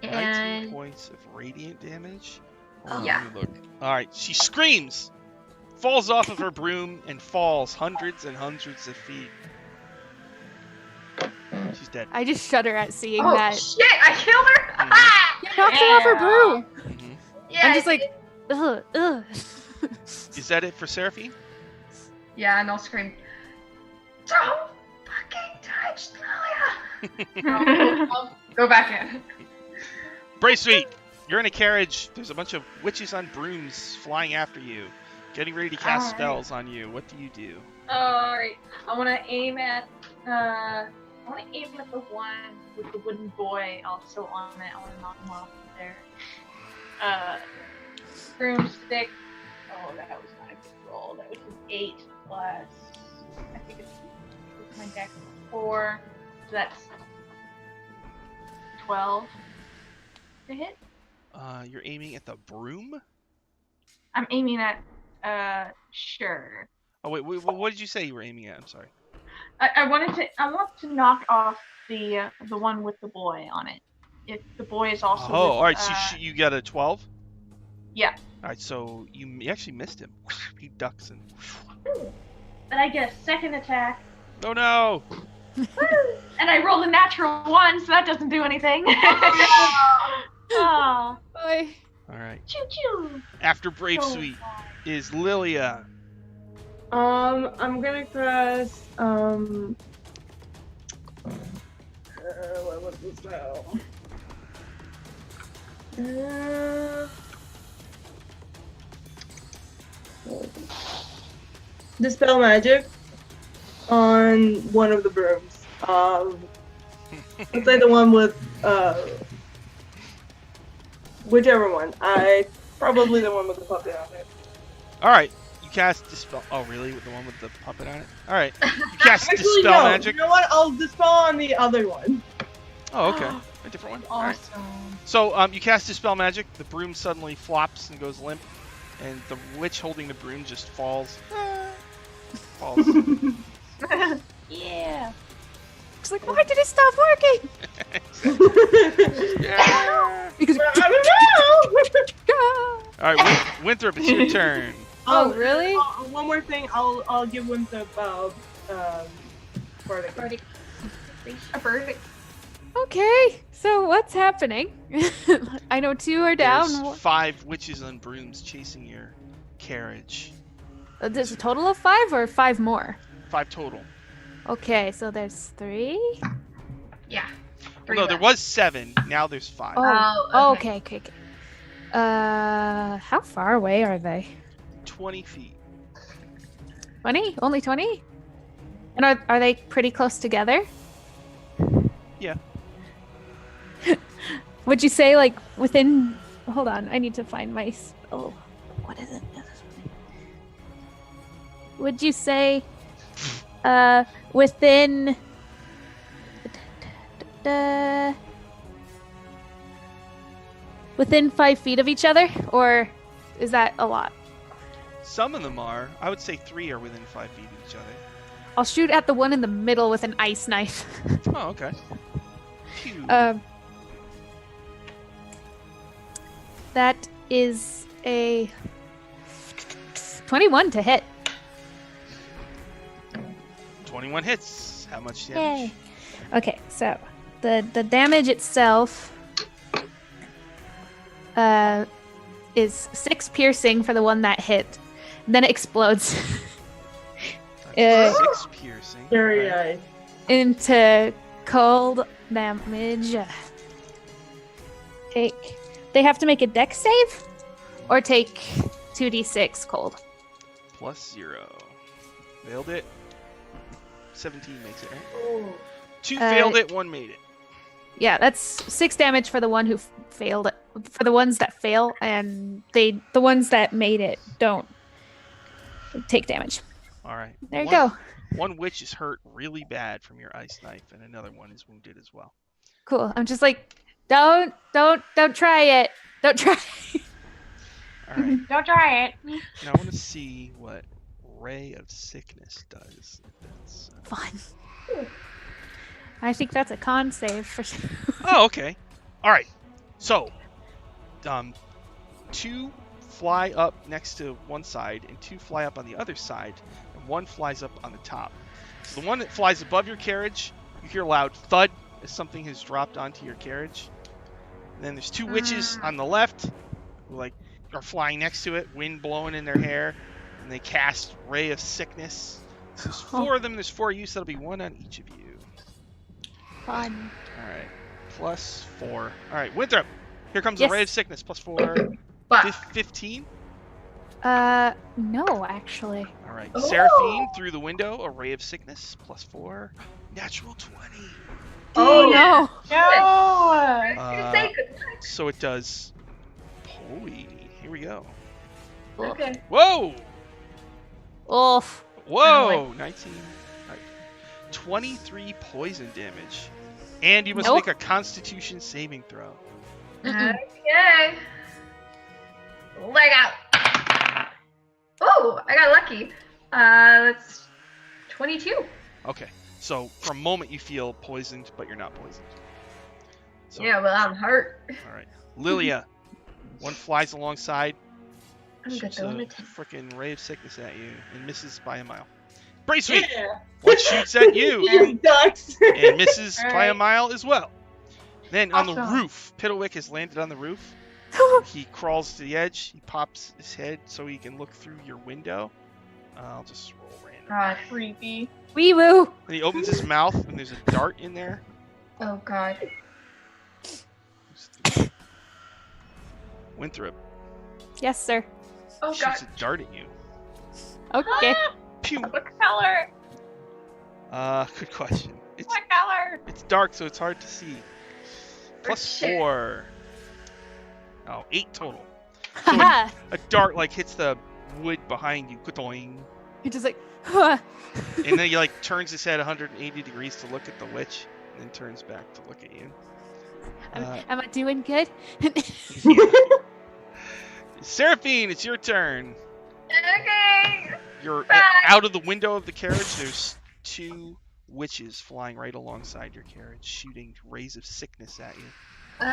19 And points of radiant damage. Oh, Let yeah. me look. Alright, she screams, falls off of her broom, and falls hundreds and hundreds of feet. She's dead. I just shudder at seeing oh that. shit, I killed her! Mhm. You knocked her off her broom. Mhm. Yeah, I'm I just like, did. ugh. Is that it for Seraphine? Yeah, and I'll scream, don't fucking touch Lilia! I'll go back in. Brave Sweet, you're in a carriage. There's a bunch of witches on brooms flying after you, getting ready to cast Alright. spells on you. What do you do? Alright, I want to aim at the one with the wooden boy also on it. I want to knock him off there. Broomstick. Oh, that was not a good roll. That was an 8 plus. I think it's with my deck 4. So that's 12 to hit. You're aiming at the broom? I'm aiming at. Sure. Oh wait, what did you say you were aiming at? I'm sorry. I want to knock off the one with the boy on it. If the boy is also. Oh, with, all right. So you got a 12. Yeah. All right, so you actually missed him. He ducks and. But I get a second attack. Oh no! And I rolled a natural 1, so that doesn't do anything. Oh. Boy. All right. Choo choo. After Brave So Sweet is Lilia. I'm gonna cast what was the spell? Dispel magic on one of the brooms. Let's say the one with whichever one. Probably the one with the puppet on it. All right. You cast dispel. Oh, really? With the one with the puppet on it? All right. You cast Actually, dispel no. magic. You know what? I'll dispel on the other one. Oh, okay. A different one. All right. Awesome. So you cast dispel magic. The broom suddenly flops and goes limp, and the witch holding the broom just falls. Falls. Yeah. It's like, why did it stop working? Yeah. Because I All right, Winthrop, it's your turn. Oh, really? One more thing. I'll give Winthrop verdict. A verdict. Okay, so what's happening? I know 2 are down. There's 5 witches on brooms chasing your carriage. There's a total of 5 or 5 more? 5 total. Okay, so there's 3. Yeah. Well, no, there was 7. Now there's 5. Oh, okay. How far away are they? 20 feet. 20? Only 20? And are they pretty close together? Yeah. Would you say, like, within... Hold on, I need to find my spell. What is it? Would you say, within... within 5 feet of each other? Or is that a lot? Some of them are. I would say 3 are within 5 feet of each other. I'll shoot at the one in the middle with an ice knife. Oh, okay. Phew. That is a 21 to hit. 21 hits. How much Yay. damage? Okay, so the damage itself is 6 piercing for the one that hit. Then it explodes 6 piercing. Very Right. into cold damage. They have to make a dex save or take 2d6 cold. Plus 0. Failed it. 17 makes it, right? 2 failed it, 1 made it. Yeah, that's 6 damage for the one who failed it. For the ones that fail, and the ones that made it don't take damage. All right. There you go. One witch is hurt really bad from your ice knife, and another one is wounded as well. Cool. I'm just like, don't try it. Don't try. All right. Don't try it. Now I want to see what Ray of Sickness does. If that's Fun. I think that's a con save for sure. Oh, okay. All right. So, 2 fly up next to one side, and 2 fly up on the other side, and 1 flies up on the top. So the one that flies above your carriage, you hear a loud thud as something has dropped onto your carriage. And then there's 2 witches on the left who are flying next to it, wind blowing in their hair, and they cast Ray of Sickness. So there's 4 of them. There's 4 of you, so that'll be 1 on each of you. Fun. All right. Plus 4. All right, Winthrop. Here comes Yes. a Ray of Sickness. Plus 4. But 15. No, actually. All right. Seraphine through the window. A Ray of Sickness. Plus 4. Natural 20. Oh no. No. So it does. Holy. Here we go. Okay. Whoa. Oof. Whoa. 19. All right. 23 poison damage. And you must Nope. make a Constitution saving throw. Okay. Leg out. Oh, I got lucky. That's 22. Okay. So for a moment you feel poisoned, but you're not poisoned. So, Yeah, well, I'm hurt. all right. Lilia, one flies alongside, I'm good shoots though. a I'm a 10. freaking ray of sickness at you and misses by a mile. Pretty sweet. Yeah. One shoots at you You ducks. and misses All by a right. mile as well. Then on the Awesome. roof, Piddlewick has landed on the roof. He crawls to the edge. He pops his head so he can look through your window. I'll just roll random. God. Creepy. Wee woo. And he opens his mouth and there's a dart in there. Oh, God. Winthrop Yes, sir. Oh, God. shoots a dart at you. Okay. Pew! What color? Good question. It's What color? dark, so it's hard to see. Plus shit. 4. Oh, 8 total. So Haha. a dart like hits the wood behind you, ka-doing, You're just like, huh. and then he like turns his head 180 degrees to look at the witch, and then turns back to look at you. Am I doing good? Seraphine, it's your turn. Okay. You're Bye. out of the window of the carriage. There's 2 witches flying right alongside your carriage, shooting rays of sickness at you.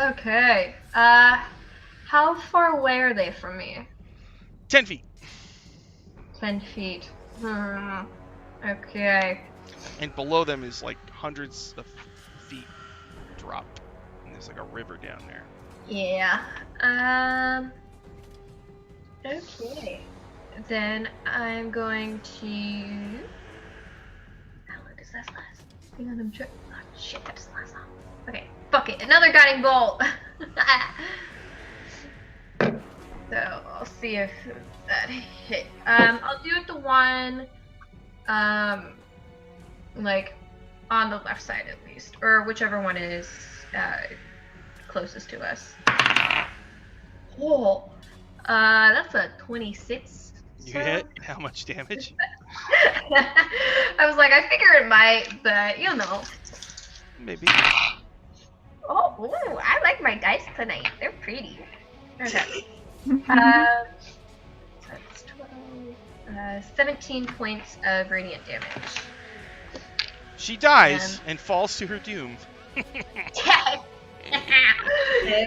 Okay. How far away are they from me? 10 feet. 10 feet. Okay. And below them is like hundreds of feet drop. And there's like a river down there. Yeah. Okay. Then I'm going to. How long does that last? Hang on, I'm sure. Oh shit, that doesn't last long. Okay, fuck it. Another guiding bolt. So I'll see if that hit. I'll do it the one, like on the left side at least, or whichever one is closest to us. Oh, that's a 26. You so- hit? How much damage? I was like, I figure it might, but you know. Maybe. Oh, ooh, I like my dice tonight. They're pretty. Okay. So that's 12, 17 points of radiant damage. She dies and falls to her doom.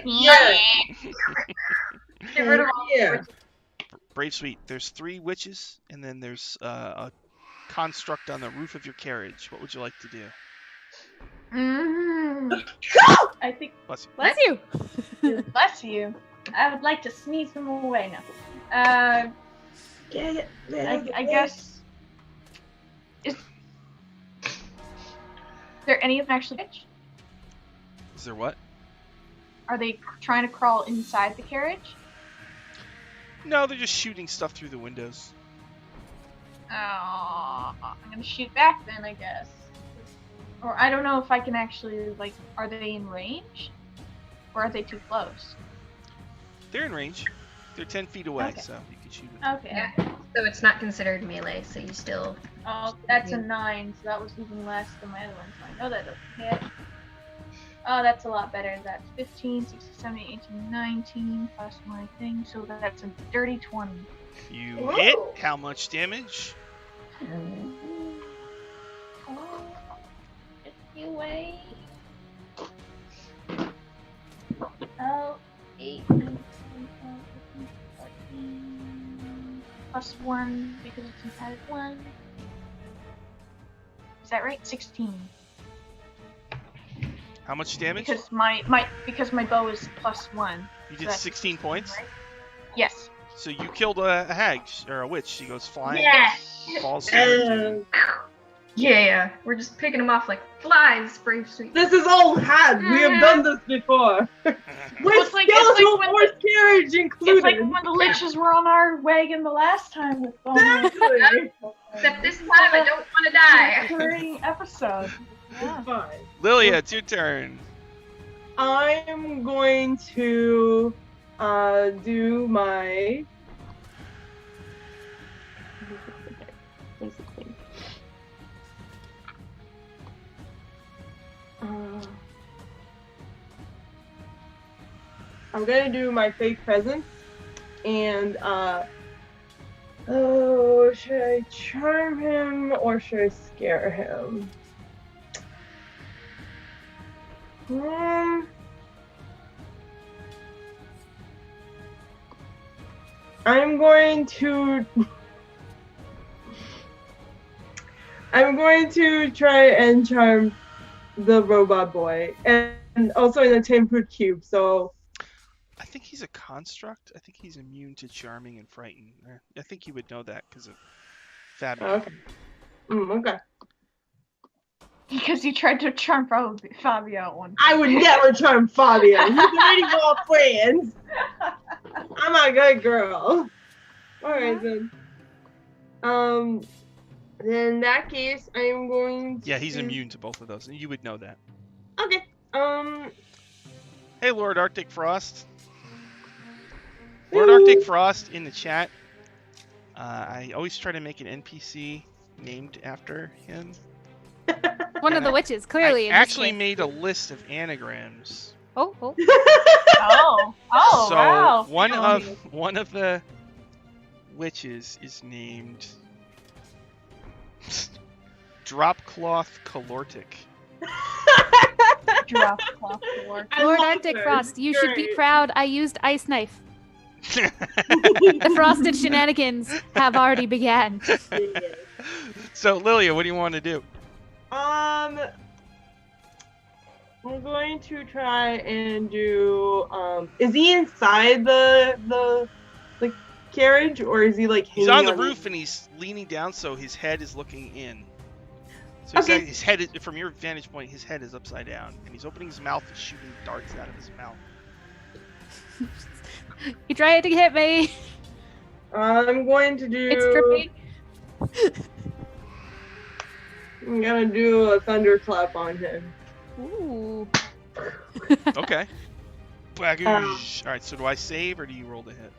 Yeah. Get rid of all Yeah. Brave Sweet, there's 3 witches, and then there's a construct on the roof of your carriage. What would you like to do? I think. Bless you. Bless you. Bless you. I would like to sneeze them away now. I guess. Is there any of them actually bitch? Is there what? Are they trying to crawl inside the carriage? No, they're just shooting stuff through the windows. Oh, I'm gonna shoot back then, I guess. Or I don't know if I can actually, like, are they in range? Or are they too close? They're in range. They're 10 feet away, Okay. so you can shoot them. Okay. Yeah. So it's not considered melee, so you still. Oh, that's a 9, so that was even less than my other one, so I know that doesn't hit. Oh, that's a lot better. That's 15, 16, 17, 18, 19, plus my thing, so that's a dirty 20. You Whoa. hit. How much damage? Oh, get you away. Oh, 8, 9, 10, 12, 13, 14, plus 1 because it's an added 1. Is that right? 16. How much damage? Because my bow is plus 1. You so did that's 16 points? right? Yes. So you killed a hag, or a witch. She goes flying, Yes! falls to her doom. Yeah, we're just picking them off like flies, Brave Sweet. This is old hat. We have done this before. With it's like skeletal when horse carriage included. It's like when the liches were on our wagon the last time with Exactly. Except this time I don't want to die. recurring episode. Yeah. It's fine. Lilia, it's your turn. I'm going to do my basically. I'm gonna do my fake presence, and Oh, should I charm him or should I scare him? I'm going to try and charm the robot boy, and also in a 10-foot cube. So I think he's a construct. I think he's immune to charming and frighten. I think you would know that because of Fabio. okay. Okay. Because you tried to charm Fabio at one point. I would never charm Fabio. He's already all friends. I'm a good girl. Alright then. Then in that case, I'm going to... Yeah, he's immune to both of those, and you would know that. Okay. Hey, Lord Arctic Frost. Lord Arctic Frost in the chat. I always try to make an NPC named after him. One of the witches, clearly. I actually made a list of anagrams. Oh. Oh, So wow. one of the witches is named Dropcloth Calortic. Dropcloth Lord. Lord Arctic Frost, you should be proud. I used ice knife. The frosted shenanigans have already began. So Lilia, what do you want to do? I'm going to try and do. Is he inside the carriage, or is he like? He's on the roof and he's leaning down, so his head is looking in. So his head is, from your vantage point, his head is upside down, and he's opening his mouth and shooting darts out of his mouth. You tried to hit me. I'm going to do. It's dripping. I'm gonna do a thunderclap on him. Ooh. Okay. Bagoosh. All right. So do I save or do you roll to hit?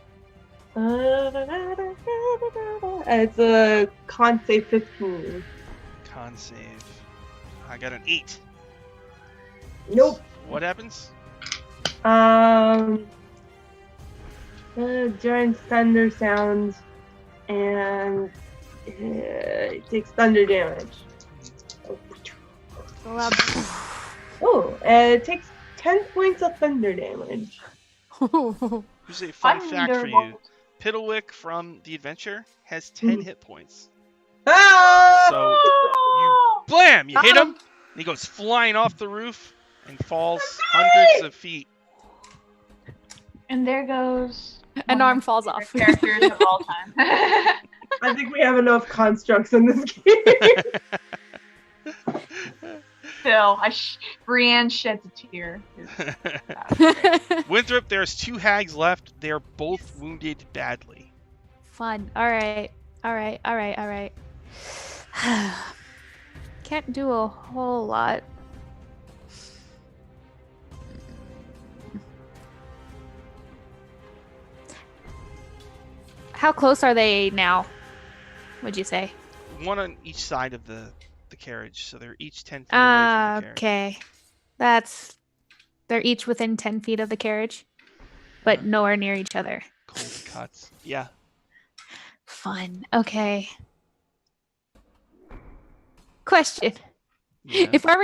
It's a con save 15. Con save. I got an 8. Nope. What happens? Giant thunder sounds, and it takes thunder damage. Oh, it takes 10 points of thunder damage. Here's a fun fact for you. Piddlewick from The Adventure has 10 hit points. Ah! So you blam, you hit him, and he goes flying off the roof and falls hundreds of feet. And there goes An arm falls off. characters of all time. I think we have enough constructs in this game. Phil, Brienne sheds a tear. Winthrop, there's 2 hags left. They're both wounded badly. Fun. All right. Can't do a whole lot. How close are they now, would you say? One on each side of the carriage, so they're each 10 feet away from the carriage. Okay. They're each within 10 feet of the carriage, but nowhere near each other. Cold cuts. Yeah. Fun. Okay. Question. Yeah. If I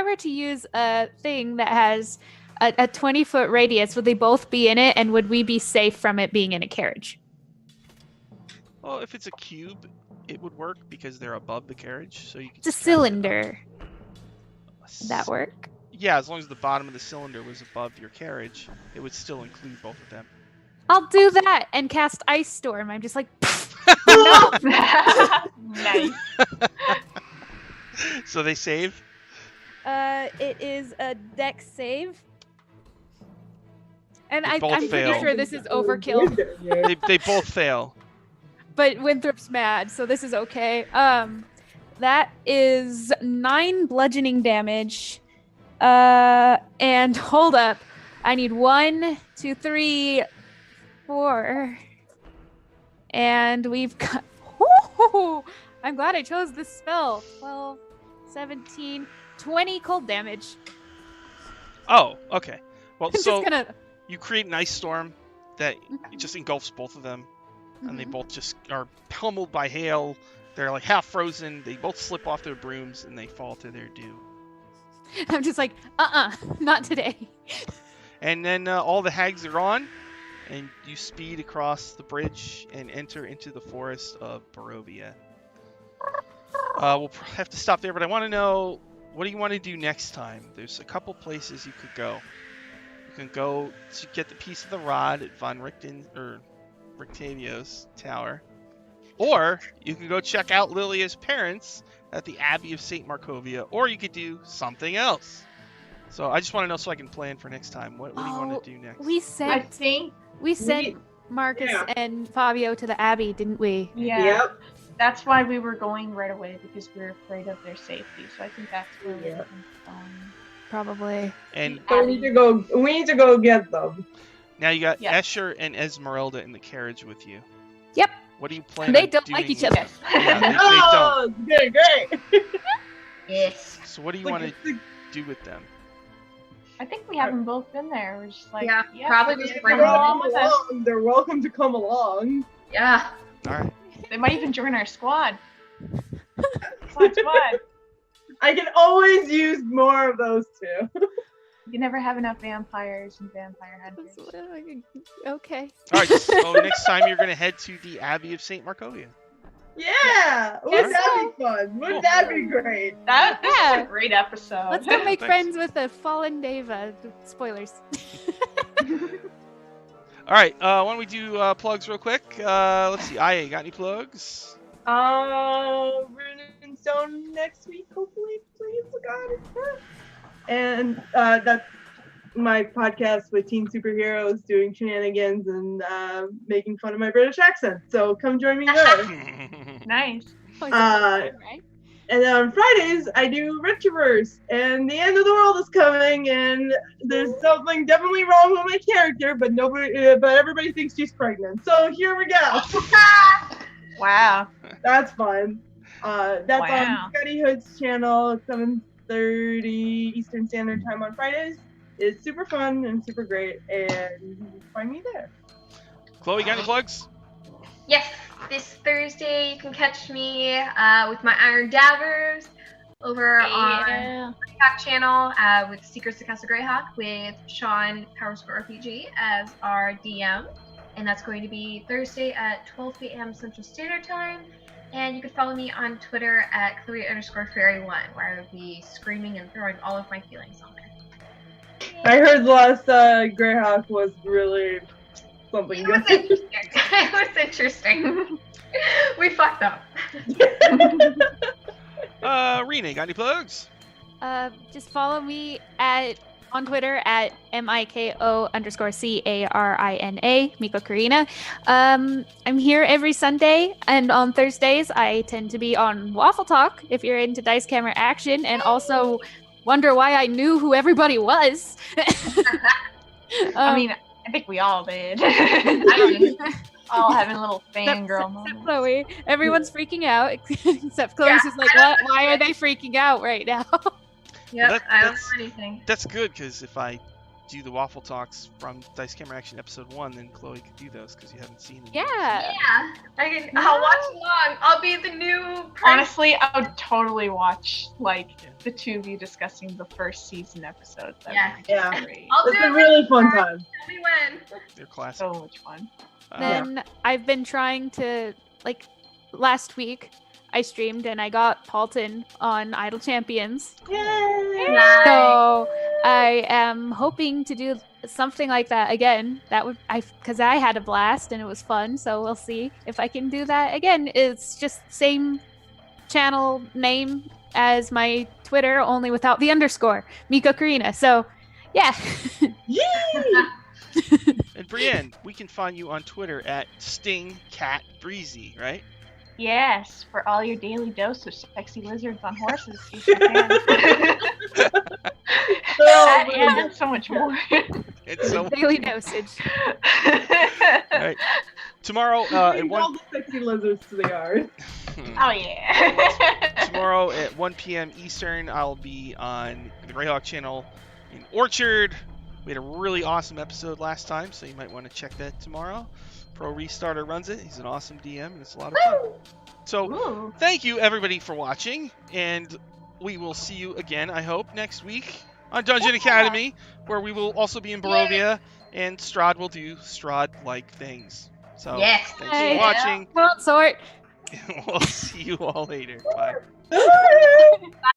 were to use a thing that has a 20-foot radius, would they both be in it, and would we be safe from it being in a carriage? Well, if it's a cube, it would work because they're above the carriage, so you can. It's a cylinder. Would that work? Yeah, as long as the bottom of the cylinder was above your carriage, it would still include both of them. I'll do that and cast Ice Storm. I'm just like, No. Nice. So they save? it is a dex save. And They I'm both pretty fail. sure this is overkill. They both fail. But Winthrop's mad, so this is okay. That is 9 bludgeoning damage. And hold up. I need 1, 2, 3, 4. And we've got... Ooh, I'm glad I chose this spell. 12, 17, 20 cold damage. Oh, okay. Well, I'm so just gonna... you create an ice storm that just engulfs both of them. and they both just are pummeled by hail. They're like half frozen. They both slip off their brooms and they fall to their doom. I'm just like, not today. And then all the hags are on, and you speed across the bridge and enter into the forest of Barovia. We'll have to stop there, but I want to know, what do you want to do next time? There's a couple places you could go. You can go to get the piece of the rod at Von Rictavio's tower. Or you can go check out Lilia's parents at the Abbey of St. Markovia. Or you could do something else. So I just want to know so I can plan for next time. What do you want to do next? We sent Marcus and Fabio to the Abbey, didn't we? Yeah. Yep. That's why we were going right away, because we were afraid of their safety. So I think that's where we're going. Probably. And So we need to go get them. now you got Escher and Esmeralda in the carriage with you. Yep. What do you plan They on don't doing? like each other. Yeah, they don't. Oh, great. Yes. So what do you want to do with them? I think we haven't both been there. We're just like, Yeah, probably just bring come them along with us. They're welcome to come along. Yeah. All right. They might even join our squad. Squad. I can always use more of those two. You can never have enough vampires and vampire hunters. Okay. All right. So next time you're going to head to the Abbey of St. Markovia. Yeah. Wouldn't that be fun? Wouldn't that be great? That's Yeah. a great episode. Let's go make Thanks. friends with the fallen Deva. Spoilers. All right. Why don't we do plugs real quick? Let's see. Aya, you got any plugs? Rune and Stone next week, hopefully. Please, God. And that's my podcast with Teen Superheroes, doing shenanigans and making fun of my British accent. So come join me there. Nice. Right? And then on Fridays, I do Retroverse, and the end of the world is coming, and there's something definitely wrong with my character, but everybody thinks she's pregnant. So here we go. Wow. That's fun. That's Wow. on Scotty Hood's channel, 7:30 Eastern Standard Time on Fridays. It's super fun and super great, and you can find me there. Chloe, got any plugs? Yes, this Thursday you can catch me with my Iron Dabbers over on the Greyhawk channel with Secrets of Castle Greyhawk with Sean Powerscore RPG as our DM. And that's going to be Thursday at 12 p.m. Central Standard Time. And you can follow me on Twitter at Chloe_Fairy1, where I will be screaming and throwing all of my feelings on there. I heard the last Greyhawk was really something It was good. interesting. It was interesting. We fucked up. Rena, got any plugs? Just follow me on Twitter at MIKO_CARINA, Miko Karina. I'm here every Sunday, and on Thursdays I tend to be on Waffle Talk if you're into dice camera action, and also wonder why I knew who everybody was. I mean, I think we all did. All having a little fangirl except moment. Chloe. Everyone's freaking out, except Chloe's just like, what? Why are they freaking out right now? Yep, Well, I don't know anything. That's good, because if I do the Waffle Talks from Dice Camera Action Episode 1, then Chloe could do those, because you haven't seen them. Yeah. I'll watch along. I'll be the new person. Honestly, I would totally watch the two of you discussing the first season episodes. That'd be Yeah. great. I'll It's do a it really with fun you. time. Tell me when. They're classic. So much fun. Then I've been trying to, last week I streamed and I got Paulton on Idle Champions. Yay! Nice. So I am hoping to do something like that again. Because I had a blast and it was fun. So we'll see if I can do that again. It's just same channel name as my Twitter, only without the underscore, Miko Karina. So yeah. And Brienne, we can find you on Twitter at StingCatBreezy, right? Yes, for all your daily dose of sexy lizards on horses. You sure can. That and so much more. It's so Daily dosage. All right. Tomorrow at Bring 1 all the sexy lizards to the yard. Oh yeah. tomorrow at 1 p.m. Eastern, I'll be on the Greyhawk channel in Orchard. We had a really awesome episode last time, so you might want to check that tomorrow. Pro Restarter runs it. He's an awesome DM, and it's a lot of fun. So, Ooh. thank you everybody for watching, and we will see you again, I hope, next week on Dungeon Academy, where we will also be in Barovia, and Strahd will do Strahd-like things. So, Yes. thanks for watching. Well, sort. We'll see you all later. Bye. Bye.